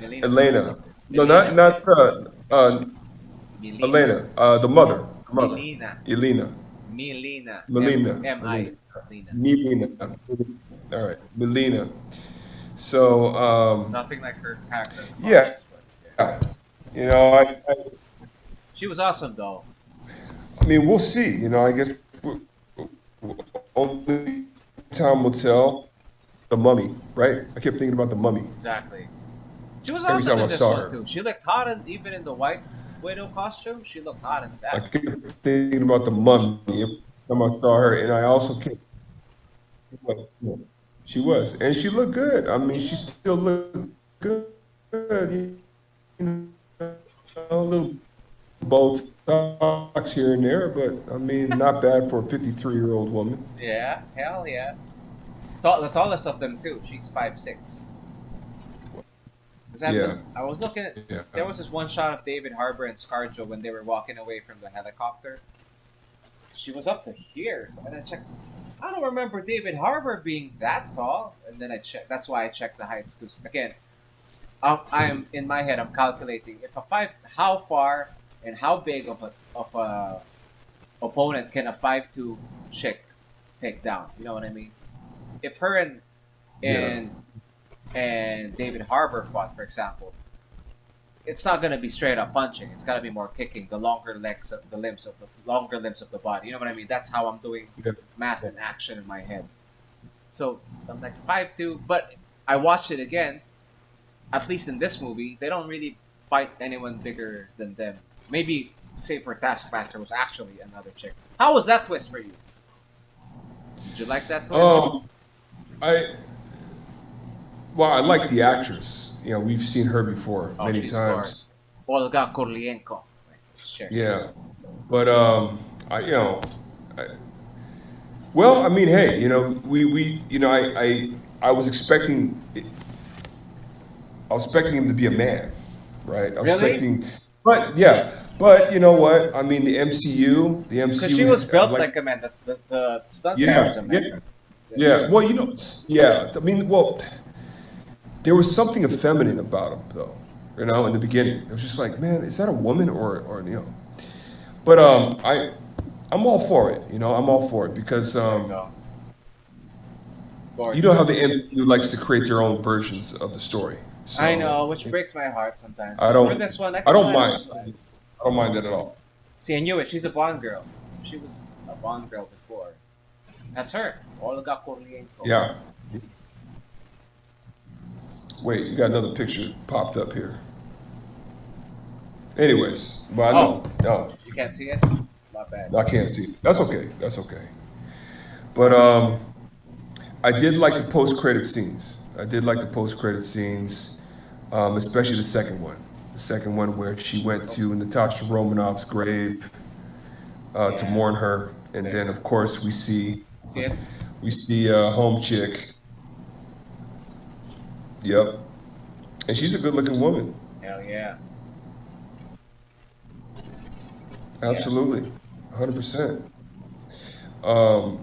Melina Elena. something. No, Melina. not Melina. Elena. The mother. The mother. Melina. Elena. Melina. Melina. M-I. Melina. Melina. All right, Melina. So, Nothing like her character in the yeah, comics, but yeah. you know, She was awesome though. I mean, we'll see. You know, I guess only time will tell. The Mummy, right? I kept thinking about the Mummy. Exactly. She was Every awesome time I in this saw one her. too. She looked hot, and even in the White Widow costume, she looked hot in I that. kept thinking about the Mummy every time I saw her, and I also kept. She was, and she looked good. I mean, she still looked good. You know, a little Botox here and there, but I mean, not bad for a 53-year-old woman. Yeah, hell yeah. The tallest of them too. She's 5'6". Yeah. I was looking at. Yeah. There was this one shot of David Harbour and ScarJo when they were walking away from the helicopter. She was up to here, so and I checked. I don't remember David Harbour being that tall, and then I checked. That's why I checked the heights because again, I'm in my head. I'm calculating if how far and how big of a opponent can a 5'2" chick take down? You know what I mean? If her and David Harbour fought, for example, it's not gonna be straight up punching. It's gotta be more kicking. The longer legs of the longer limbs of the body. You know what I mean? That's how I'm doing Yeah. math and action in my head. So I'm like 5'2", but I watched it again. At least in this movie, they don't really fight anyone bigger than them. Maybe say for Taskmaster was actually another chick. How was that twist for you? Did you like that twist? I I like the actress. You know, we've seen her before many She's times. Olga Kurylenko. Sure. Yeah, but I, well, I mean, hey, you know, we you know, I was expecting him to be a man, right? I was Really? expecting, but yeah, but you know what? I mean, the MCU. Because she was built like like a man. The stunt guy yeah, was a man. yeah. Well, you know, yeah. I mean, well, there was something effeminate about him, though. You know, in the beginning, it was just like, man, is that a woman or you know? But I'm all for it. You know, I'm all for it because There you go. you know how the MCU likes to create their own versions of the story. So I know, which breaks my heart sometimes. I But don't. For this one, I don't let it mind. slide. I don't mind that at all. See, I knew it. She's a Bond girl. She was a Bond girl before. That's her. Olga Kurylenko. Yeah. Wait, you got another picture popped up here. Anyways, but I know. No, You can't see it? My bad. I can't see it. That's okay. That's okay. But I did like the post-credit scenes. I did like the post-credit scenes, especially the second one. The second one where she went to Natasha Romanoff's grave to Yeah. mourn her, and then of course we see See it? home chick. Yep, and she's a good-looking woman. Hell yeah. Absolutely, 100%. Um,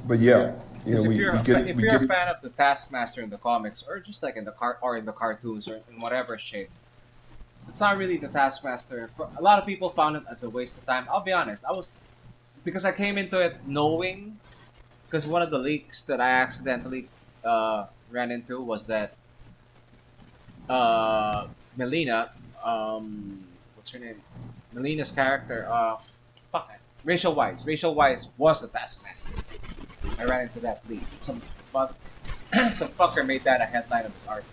but yeah, you Because know, if you're, we get if we you're a get fan of the Taskmaster in the comics, or just like in the cartoons, or in whatever shape, it's not really the Taskmaster. For a lot of people found it as a waste of time. I'll be honest, because I came into it knowing, because one of the leaks that I accidentally ran into was that Melina, what's her name? Melina's character, Rachel Weisz. Rachel Weisz was the Taskmaster. I ran into that leak. Some fucker made that a headline of his article.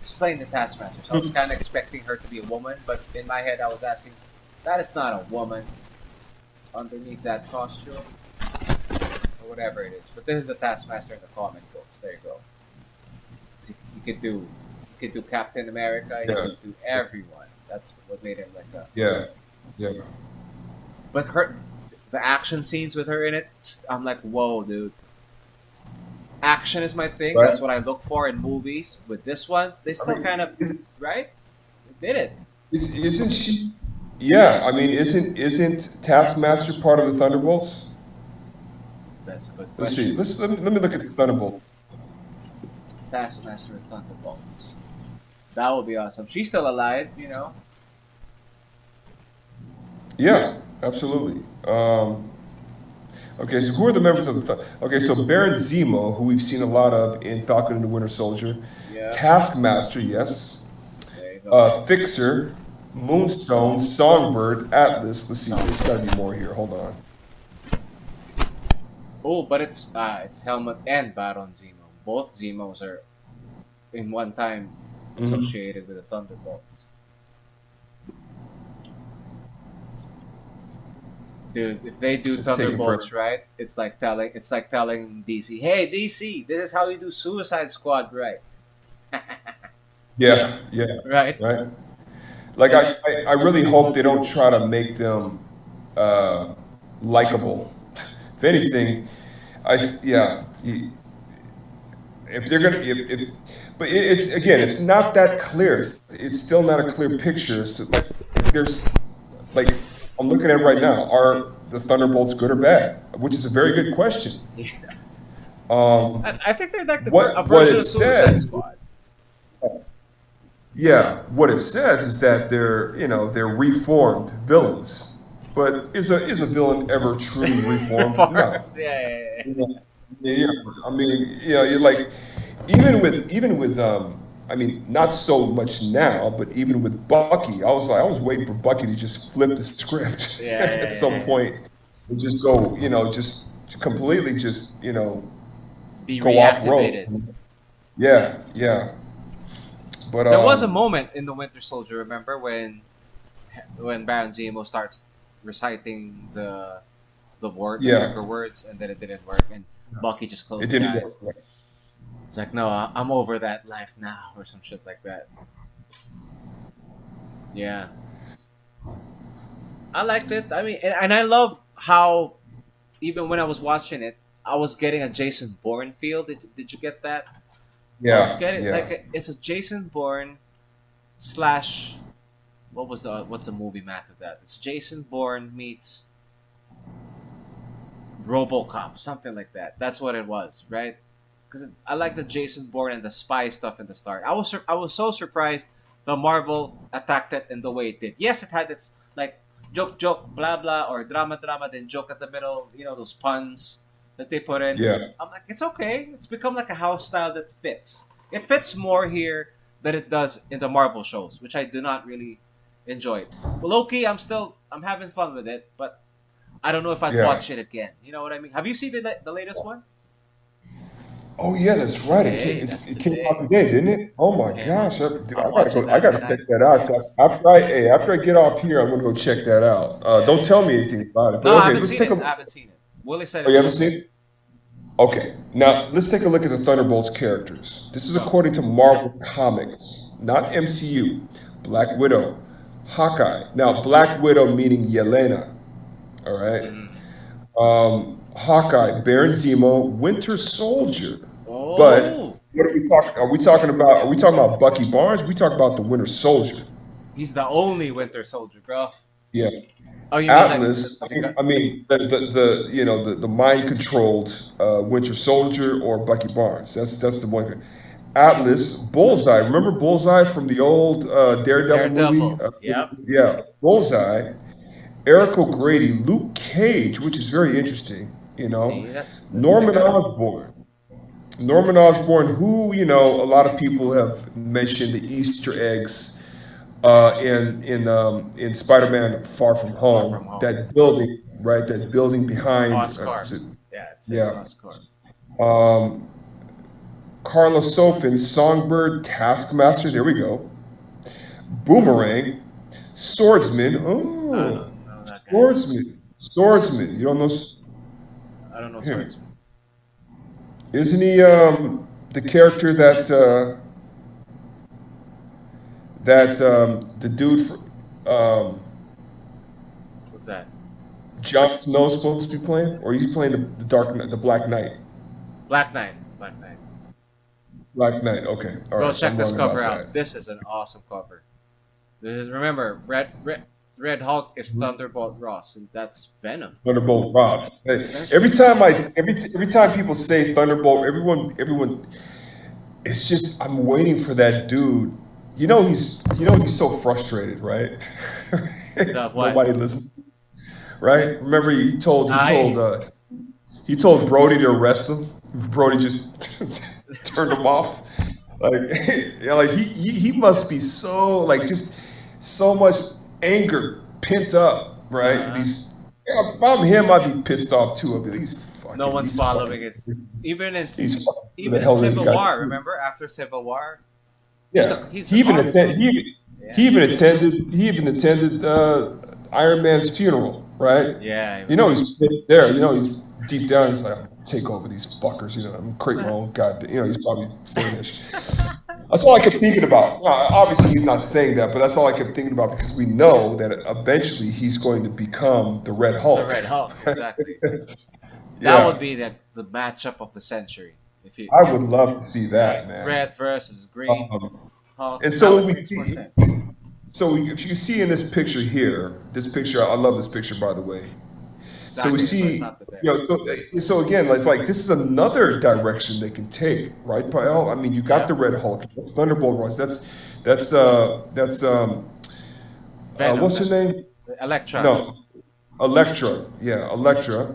Explain the Taskmaster. So I was kind of expecting her to be a woman, but in my head I was asking, that is not a woman. underneath that costume or whatever it is. But this is the Taskmaster in the comic books. There you go. So he could do Captain America. He Yeah, could do everyone. That's what made him like a. yeah, yeah. But the action scenes with her in it, I'm like, whoa, dude. Action is my thing. Right? That's what I look for in movies. With this one, they I still kind of right. They did it. isn't she? Yeah, I mean, isn't Taskmaster part of the Thunderbolts? That's a good Let's see. question. Let me look at the Thunderbolts. Taskmaster with Thunderbolts. That would be awesome. She's still alive, you know. Yeah, absolutely. Okay, so who are the members of the? Okay, so Baron Zemo, who we've seen a lot of in Falcon and the Winter Soldier. Yeah. Taskmaster, yes. There you go. Fixer, Moonstone, Songbird, Atlas. Let's see, there's got to be more here. Hold on. Oh, but it's Helmet and Baron Zemo. Both Zemos are in one time associated with the Thunderbolts. Dude, if they do It's taking Thunderbolts forever. right, it's like telling DC, hey DC, this is how you do Suicide Squad right. Yeah, yeah, Right? right. Like I really hope they don't try to make them likable. If anything, yeah. If they're gonna, if but it's again, it's not that clear. It's still not a clear picture. So like, there's like I'm looking at it right now. Are the Thunderbolts good or bad? Which is a very good question. Yeah. Um, I think they're like a what version it of Suicide says, Squad. yeah, what it says is that they're reformed villains. But is a villain ever truly reformed? No. Yeah. Yeah, I mean, you're like, even with I mean, not so much now, but even with Bucky, I was waiting for Bucky to just flip the script at some point and just go, just completely just, Be go off reactivated. road. Yeah, yeah. But There was a moment in the Winter Soldier, remember, when Baron Zemo starts reciting the yeah, Joker words, and then it didn't work, and Bucky just it closed his didn't eyes. work. It's like, no, I'm over that life now, or some shit like that. Yeah, I liked it. I mean, and I love how even when I was watching it, I was getting a Jason Bourne feel. Did you get that? I was Yeah, getting yeah. it's a Jason Bourne slash what's the movie math of that? It's Jason Bourne meets RoboCop, something like that. That's what it was, right? Because I like the Jason Bourne and the spy stuff in the start. I was so surprised the Marvel attacked it in the way it did. Yes, it had its like joke blah blah or drama then joke at the middle. You know those puns that they put in. Yeah. I'm like, it's okay. It's become like a house style that fits. It fits more here than it does in the Marvel shows, which I do not really enjoy. Well, Loki, I'm having fun with it, but I don't know if I'd Yeah. watch it again. You know what I mean? Have you seen the latest one? Oh yeah, that's right. Today, that's It came today. out today, didn't it? Oh my Came out. gosh, dude, I'm watching I that gotta tonight. check that out. So after I get off here, I'm gonna go check that out. Don't tell me anything about it. No, I But okay, haven't let's seen take it. a. I haven't seen it. Willie said Oh, it you was haven't good. seen it? Okay, now let's take a look at the Thunderbolts characters. This is Go. according to Marvel Comics, not MCU. Black Widow, Hawkeye. Now, Black Widow meaning Yelena. All right. Mhm. Hawkeye, Baron Zemo, Winter Soldier. But Oh, what are we talking? Are we talking about? Are we talking about Bucky Barnes? We talking about the Winter Soldier. he's the only Winter Soldier, bro. Yeah. Oh, you mean like Atlas. is it got- I mean the mind controlled Winter Soldier or Bucky Barnes. That's the one. Atlas, Bullseye. Remember Bullseye from the old Daredevil movie? Daredevil? Yep. Yeah, Bullseye. Eric O'Grady, Luke Cage, which is very interesting. See, that's the Norman guy. Osborn. Norman Osborn, who a lot of people have mentioned the Easter eggs in Spider-Man: Far From Far Home. From Home. That building, right? That building behind. Oscar. Is it- Yeah, it says yeah. Oscar. Um, Carla Sofin, Songbird, Taskmaster. There we go. Boomerang, Swordsman. I Oh, don't know that guy. Swordsman. Swordsman. You don't know I don't know him? swordsman. Isn't he the character that the dude What's that? Jon Snow's supposed to be playing, or he's playing the the Black Knight? Black Knight. Black Knight. Black Knight. Okay, all Bro, right. So check I'm this wrong cover about out. that. This is an awesome cover. This is, remember, Red Hulk is Thunderbolt Ross, and that's Venom. Thunderbolt Ross. Hey, Essentially. every time people say Thunderbolt, everyone, it's just I'm waiting for that dude. He's so frustrated, right? The what? Nobody listens, right? Remember I. he told Brody to arrest him. Brody just turned him off. Like, like he must be so like just so much anger pent up, right? Uh, These, yeah, if I'm him, I'd be pissed off too. I'd be like, no one's these following fucking, it. Even in these fucking, where the even in hell did he Civil got? War, remember after Civil War, Yeah, he's he an even awesome. attended. Yeah. He even attended Iron Man's funeral, right? Yeah. You know he's there. You know he's deep down. He's like, take over these fuckers. You know, I'm creating my own god. You know, he's probably saying this. That's all I kept thinking about. Obviously, he's not saying that, but that's all I kept thinking about because we know that eventually he's going to become the Red The Hulk. Red Hulk, exactly. That would Yeah, be the matchup of the century. I would love to see Right, that, man. red versus green Um, Hulk. and That so would when we makes more see, sense. if you see in this picture here, this picture, I love this picture by the way. So we Exactly. So it's see, not the bear. so again, it's like this is another direction they can take, right, Pael? I mean, you got Yeah. the Red Hulk, that's Thunderbolt Ross, that's Venom. what's her name? Elektra. No, Elektra, yeah, Elektra,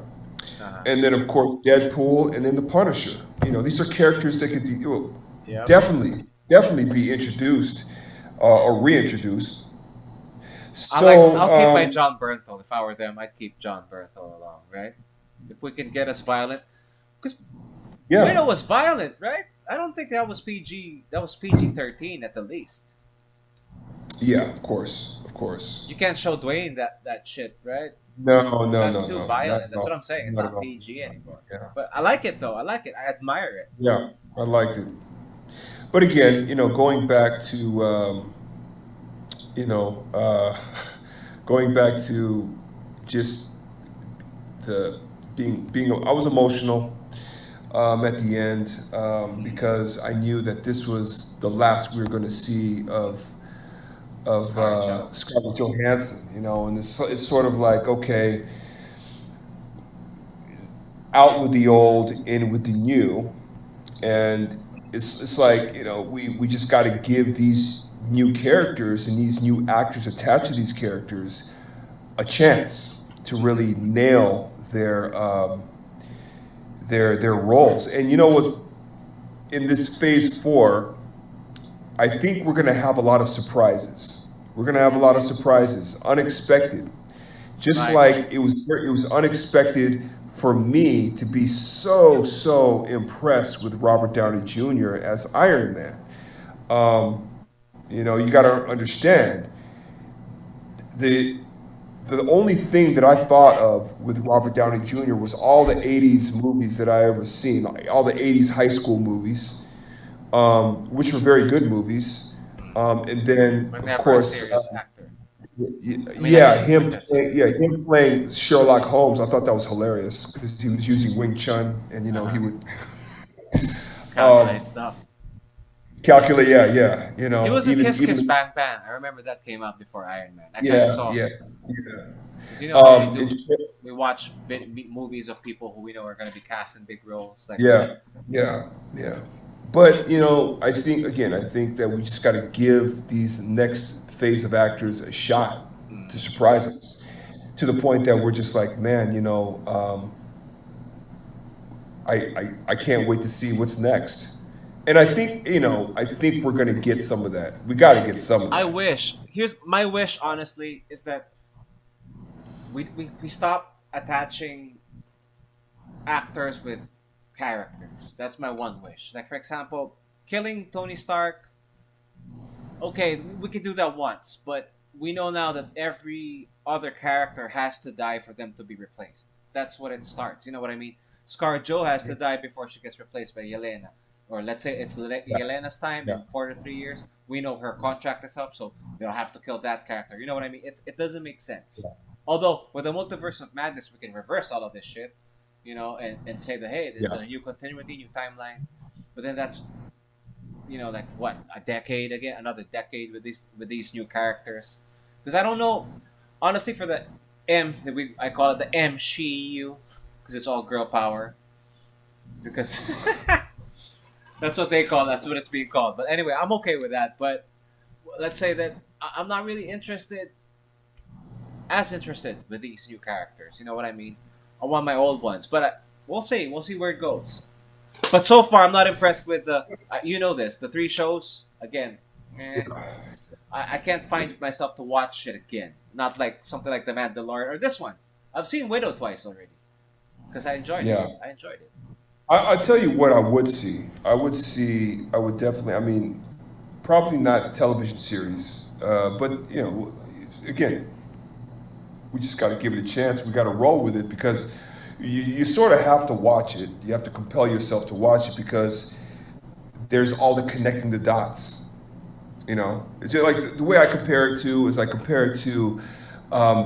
Uh-huh. and then of course Deadpool, and then the Punisher. These are characters that could be Yep. definitely be introduced or reintroduced. I'll So keep my John Bernthal. If I were them, I'd keep John Bernthal along, right? If we can get us violent, because yeah, Widow was violent, right? I don't think that was PG. That was PG-13 at the least. yeah, of course. You can't show Dwayne that shit, right? No, no, That's no, too no, not violent. at That's what all. I'm saying. It's Not at not all. PG anymore. Yeah, But I like it though. I like it. I admire it. yeah, I liked it. But again, going back to, you know, uh, going back to just the I was emotional at the end because I knew that this was the last we were going to see of ScarJo. Scarlett Johansson, and it's sort of like, okay, out with the old, in with the new, and it's like, we just got to give these new characters and these new actors attached to these characters a chance to really nail their roles. And you know what? In this phase 4, I think we're going to have a lot of surprises. We're going to have a lot of surprises, unexpected. Just Right. like it was unexpected for me to be so impressed with Robert Downey Jr. as Iron Man. Um, you got to understand the the only thing that I thought of with Robert Downey Jr. was all the '80s movies that I ever seen, like all the '80s high school movies, which were very good movies. And then, But of never a course, serious actor. I mean, yeah, like this. him playing Sherlock Holmes. I thought that was hilarious because he was using Wing Chun, and he Uh-huh. would Calculate um, stuff. calculate. Yeah, yeah. It was a Kiss Kiss Even Bang Bang. I remember that came out before Iron Man. I kind of yeah, saw yeah, it. yeah. Because you know how we do. It, We watch movies of people who we know are going to be cast in big roles. Like, yeah, yeah, yeah. But I think that we just got to give these next phase of actors a shot to mm, surprise us to the point that we're just like, man, I can't wait to see what's next. And I think we're gonna get some of that. We got to get some of I that. wish. Here's my wish, honestly, is that we stop attaching actors with characters. That's my one wish. Like, for example, killing Tony Stark. Okay, we could do that once, but we know now that every other character has to die for them to be replaced. That's what it starts. You know what I mean? Scar Joe has to die before she gets replaced by Yelena. Or let's say it's Yeah, Yelena's time yeah, in 4 to 3 years. We know her contract is up, so they'll have to kill that character. You know what I mean? It doesn't make sense. Although with the multiverse of madness, we can reverse all of this shit, and say that hey, this is yeah, a new continuity, new timeline. But then that's like what, a decade again, another decade with these new characters. Because I don't know, honestly, for the I call it the MCU because it's all girl power. Because that's what they call. That's what it's being called. But anyway, I'm okay with that. But let's say that I'm not really interested with these new characters. You know what I mean? I want my old ones, but we'll see. We'll see where it goes. But so far, I'm not impressed with the 3 shows again. Eh, yeah. I can't find myself to watch it again. Not like something like The Mandalorian or this one. I've seen Widow twice already because I enjoyed it. Yeah. I enjoyed it. I tell you what I would see. I would definitely, I mean, probably not a television series, but, again, we just got to give it a chance. We got to roll with it because you sort of have to watch it. You have to compel yourself to watch it because there's all the connecting the dots. It's just like the way I compare it to is I compare it to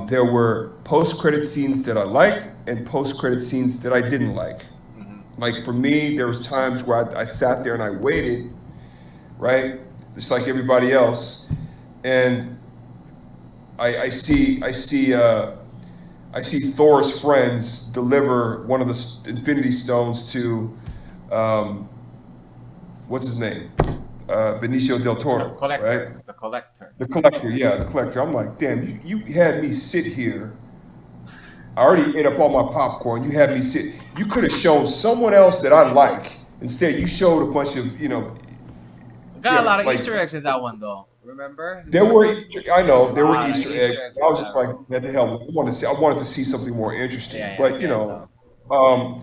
there were post-credit scenes that I liked and post-credit scenes that I didn't like. Hmm. Like for me, there was times where I sat there and I waited, right, just like everybody else, and I see Thor's friends deliver one of the Infinity Stones to um, what's his name, Benicio del Toro, right? The collector. The collector, yeah, the collector. I'm like, damn, you had me sit here. I already ate up all my popcorn. You had me sit. You could have shown someone else that I like. Instead, you showed a bunch of, Got a lot of like Easter eggs in that one though. Remember? there were. I know there A were lot of Easter eggs. Easter eggs I in was that just like, one. what the hell? I wanted to see something more interesting. Yeah, yeah, I But get it though. um,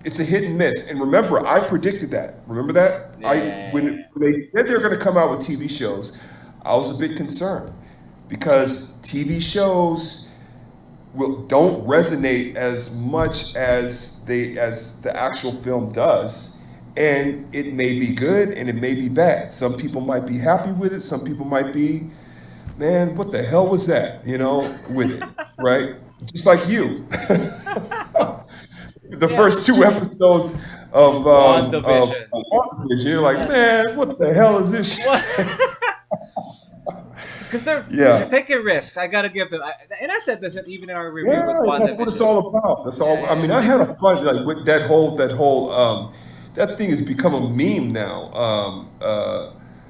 it's a hit and miss. And remember, I predicted that. Remember that? Yeah, yeah, yeah, yeah. When they said they were going to come out with TV shows, I was a bit concerned because TV shows don't resonate as much as the actual film does, and it may be good and it may be bad. Some people might be happy with it. Some people might be, man, what the hell was that? With it, right? Just like you. The Yeah. first 2 episodes of WandaVision. WandaVision, you're like, man, Yes. what the hell is this shit? What? Because they're Yeah. taking risks. I gotta give them. And I said this even in our review with Yeah, that's what it's WandaVision. all about. That's Yeah, all. I yeah, mean, yeah. I had a fun like with that thing has become a meme now.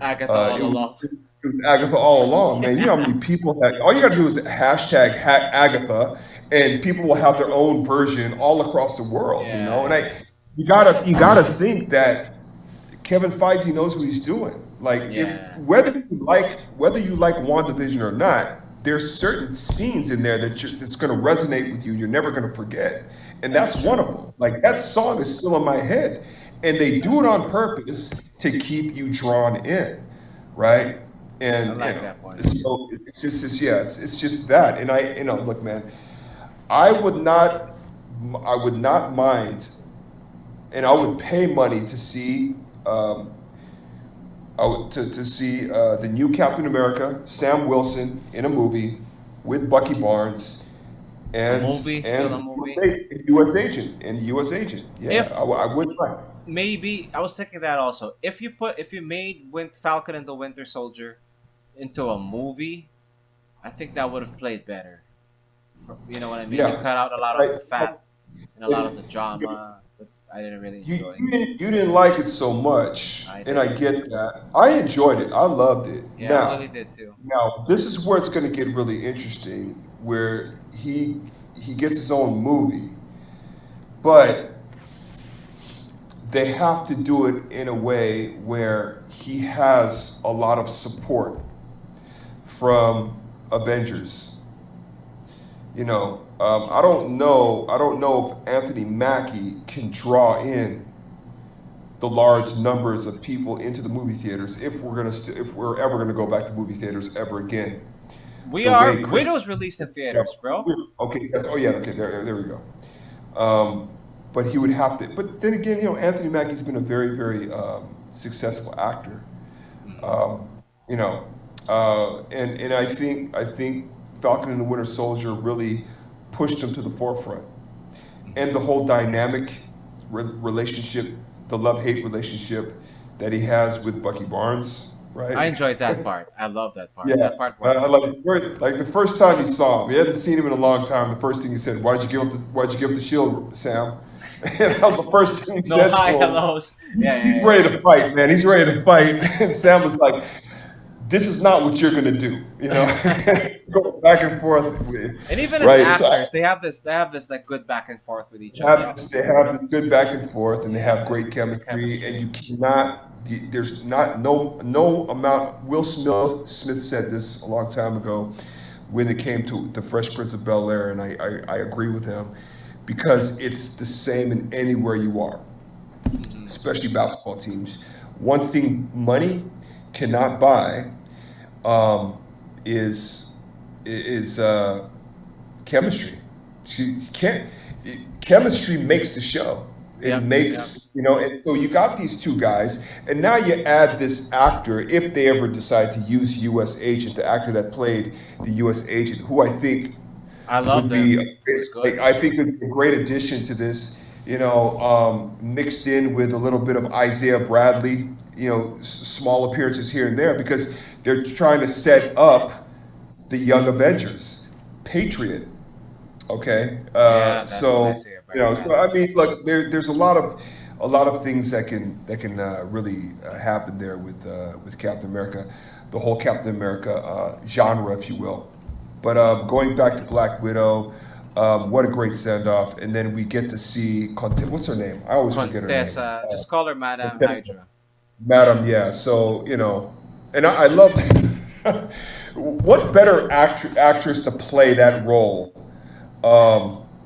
Agatha all It was, along. it was Agatha all along, man. You know how many people that all you got to do is hashtag Agatha, and people will have their own version all across the world. Yeah, And yeah. you gotta think that Kevin Feige knows what he's doing. Like if Yeah. whether you like WandaVision or not, there's certain scenes in there that's going to resonate with you. You're never going to forget, and That's that's one true. of them. Like that song is still in my head, and they do it That's on purpose to keep you drawn in, right? I And like that point. so it's just that. And look, man, I would not I would not mind, and I would pay money to see. To see the new Captain America, Sam Wilson, in a movie with Bucky Barnes A and movie, still a movie. U.S. agent and the U.S. agent. Yeah, If I would like. maybe I was thinking that also. If you made Falcon and the Winter Soldier into a movie, I think that would have played better. You know what I mean? You Yeah, cut out a lot of like, the fat and a lot of the drama that I didn't really you enjoy. you didn't like it so much, I and I didn't. get that. I enjoyed it. I loved it. Yeah, Willie Now, did too. now this is where it's going to get really interesting, where he gets his own movie, but they have to do it in a way where he has a lot of support from Avengers. I don't know. I don't know if Anthony Mackie can draw in the large numbers of people into the movie theaters if we're ever gonna go back to movie theaters ever again. We the way are Chris. Widow's released in Yeah, theaters, bro. okay. Oh yeah. Okay. There we go. But he would have to. But then again, Anthony Mackie's been a very, very successful actor. Mm. Um, you know, and I think Falcon and the Winter Soldier really pushed him to the forefront, and the whole dynamic relationship, the love-hate relationship that he has with Bucky Barnes, I right? enjoyed that part. I love that part. Yeah, That part worked I for me. like the first time he saw him. He hadn't seen him in a long time. The first thing he said, Why'd you give up the shield, Sam?" And that was the first thing he No said to high him. hellos. He's, Yeah, he's yeah, ready to fight, man. He's ready to fight. And Sam was like, "This is not what you're gonna do," yeah. Go back and forth, And even as right? So actors, they have this like good back and forth with each other. they have this good back and forth, and they Yeah, have great good chemistry. And chemistry. you cannot. There's not no amount. Will Smith said this a long time ago when it came to the Fresh Prince of Bel Air, and I agree with him because it's the same in anywhere you are, Hmm. especially basketball teams. One thing money cannot buy um, is is chemistry. She can't. Chemistry makes the show. It Yep, yep. makes and so you got these two guys, and now you add this actor if they ever decide to use U.S. Agent, the actor that played the U.S. Agent, who I think I would loved be him. He was good. I think would be a great addition to this. Mixed in with a little bit of Isaiah Bradley, small appearances here and there because they're trying to set up the Young Avengers, Patriot. Okay, Yeah, that's what I say about so I Bradley. mean, look, there's a lot of things that can really happen there with Captain America, the whole Captain America genre, if you will. But going back to Black Widow, what a great send off, and then we get to see what's her name? I always forget her name. Contessa, just call her Madame Contessa, Hydra. Madam, yeah. So and I loved. What better actress to play that role?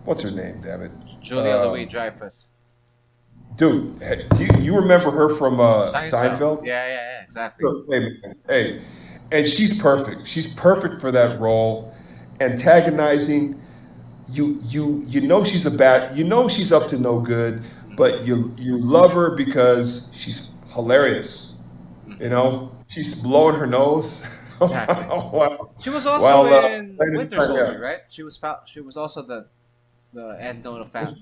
What's her name? Damn it, Julia Louis Dreyfus. dude. Do you remember her from Seinfeld. Seinfeld? Yeah, yeah, yeah, exactly. Look, hey, man, hey, and she's perfect. She's perfect for that role. Antagonizing. She's up to no good, Hmm. but you love her because she's hilarious. Hmm. She's blowing her nose Exactly. while She was also while in playing Winter inside Soldier, there. right? She was also the end note of Fat.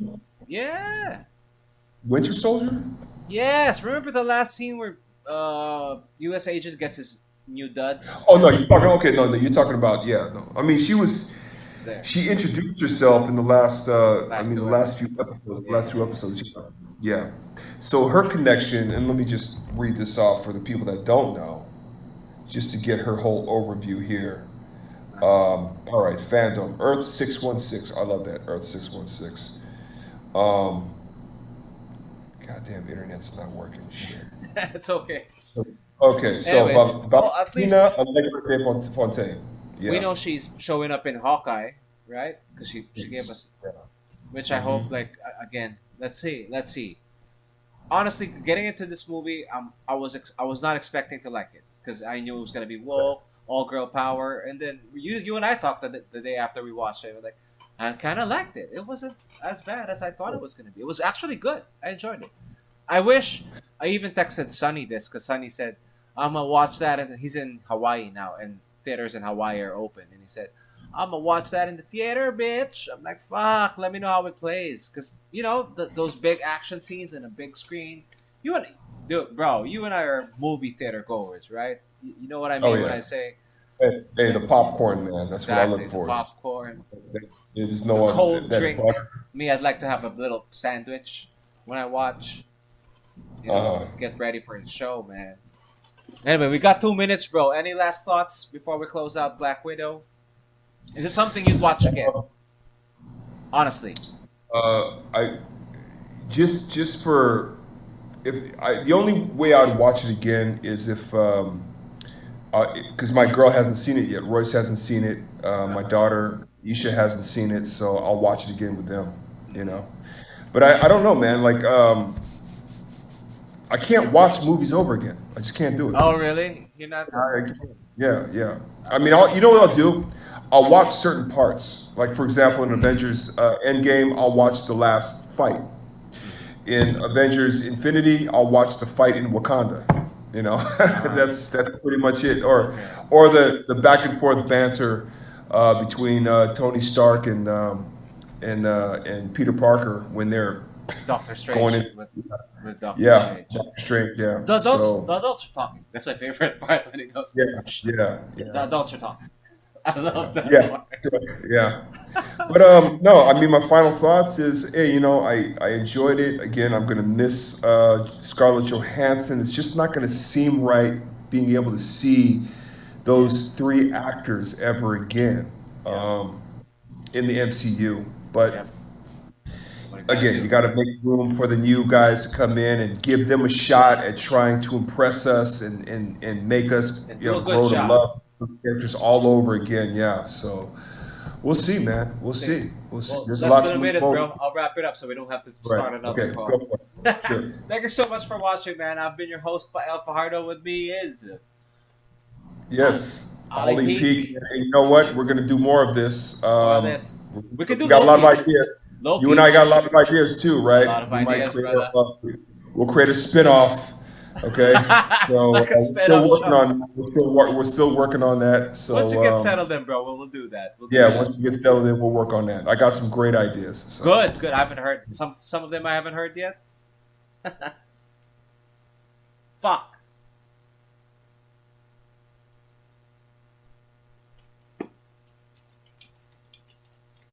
Yeah. Winter Soldier? Yes. Remember the last scene where U.S. agent gets his new duds? Oh no, you're talking. Okay, no, you're talking about. Yeah, no. I mean, It was there. she introduced herself in the last. Last The two last few episodes. episodes. Yeah, Last yeah, two yeah. episodes. Yeah. So her connection, and let me just read this off for the people that don't know, just to get her whole overview here. All right, fandom Earth 616. I love that Earth 616. Um, Goddamn, internet's not working. Shit. It's okay. Okay, so Anyways, well, at least Valentina Allegra de Fontaine. we Yeah. know she's showing up in Hawkeye, right? Because she gave us, which I hope, Hmm. like, again, let's see. Honestly, getting into this movie, I was not expecting to like it because I knew it was gonna be woke, all girl power, and then you and I talked the day after we watched it. We're like, I kind of liked it. It wasn't as bad as I thought it was gonna be. It was actually good. I enjoyed it. I wish I even texted Sonny this because Sonny said I'm gonna watch that, and he's in Hawaii now, and theaters in Hawaii are open, and he said I'm gonna watch that in the theater, bitch. I'm like, fuck. Let me know how it plays, because those big action scenes in a big screen. You and Dude, bro, you and I are movie theater goers, right? You know what I Oh mean when I yeah. say Hey, the popcorn man. That's what I exactly look the for. popcorn, There's no the one cold that drink. butter. Me, I'd like to have a little sandwich when I watch. Uh, Get ready for the show, man. Anyway, we got 2 minutes, bro. Any last thoughts before we close out Black Widow? Is it something you'd watch again? Honestly. I just for if the only way I'd watch it again is if because my girl hasn't seen it yet. Royce hasn't seen it. My Uh-huh. daughter Isha hasn't seen it, so I'll watch it again with them. You Hmm. know, but I don't know, man. Like I can't watch movies over again. I just can't do it. Oh, really? You're not. I can't. Yeah, yeah. I mean, you know what I'll do? I'll watch certain parts. Like, for example, in Avengers Endgame, I'll watch the last fight. In Avengers Infinity, I'll watch the fight in Wakanda. You know, that's pretty much it. Okay. Or the back and forth banter between Tony Stark and Peter Parker when they're Doctor going Strange in. with Doctor Yeah, Strange. Doctor Strange. Yeah. The adults are talking. That's my favorite part when he goes. Yeah, yeah, The yeah. adults are talking. I love that Yeah, part. yeah. But no, I mean, my final thoughts is, hey, you know, I enjoyed it. Again, I'm gonna miss Scarlett Johansson. It's just not gonna seem right being able to see those three actors ever again Yeah. in the MCU. But Yep. What you gotta again, you do? got to make room for the new guys to come in and give them a shot at trying to impress us and make us, And you do know, a good grow to job. love the characters all over again. Yeah. So we'll see, man. We'll See. see. We'll see. Well, There's a less lot than to a look minute, forward bro. I'll wrap it up so we don't have to to. Right. start another Okay. call. Go for it. Sure. Thank you so much for watching, man. I've been your host, El Fajardo. With me is Yes. Ali Ollie Peak. Peak. And you know what? We're going to do more of this. More of this. We could do We got a lot of Loki. ideas. You and Loki. I got a lot of ideas too, A right? lot of We might ideas, create brother. we'll create a spin-off. Okay, so Like a we're still spin-off working show. on we're still working on that. So Once you get settled in, bro, we'll do that. We'll do yeah, that. once we get settled in, we'll work on that. I got some great ideas. So. Good, good. I haven't heard some of them. I haven't heard yet. Fuck.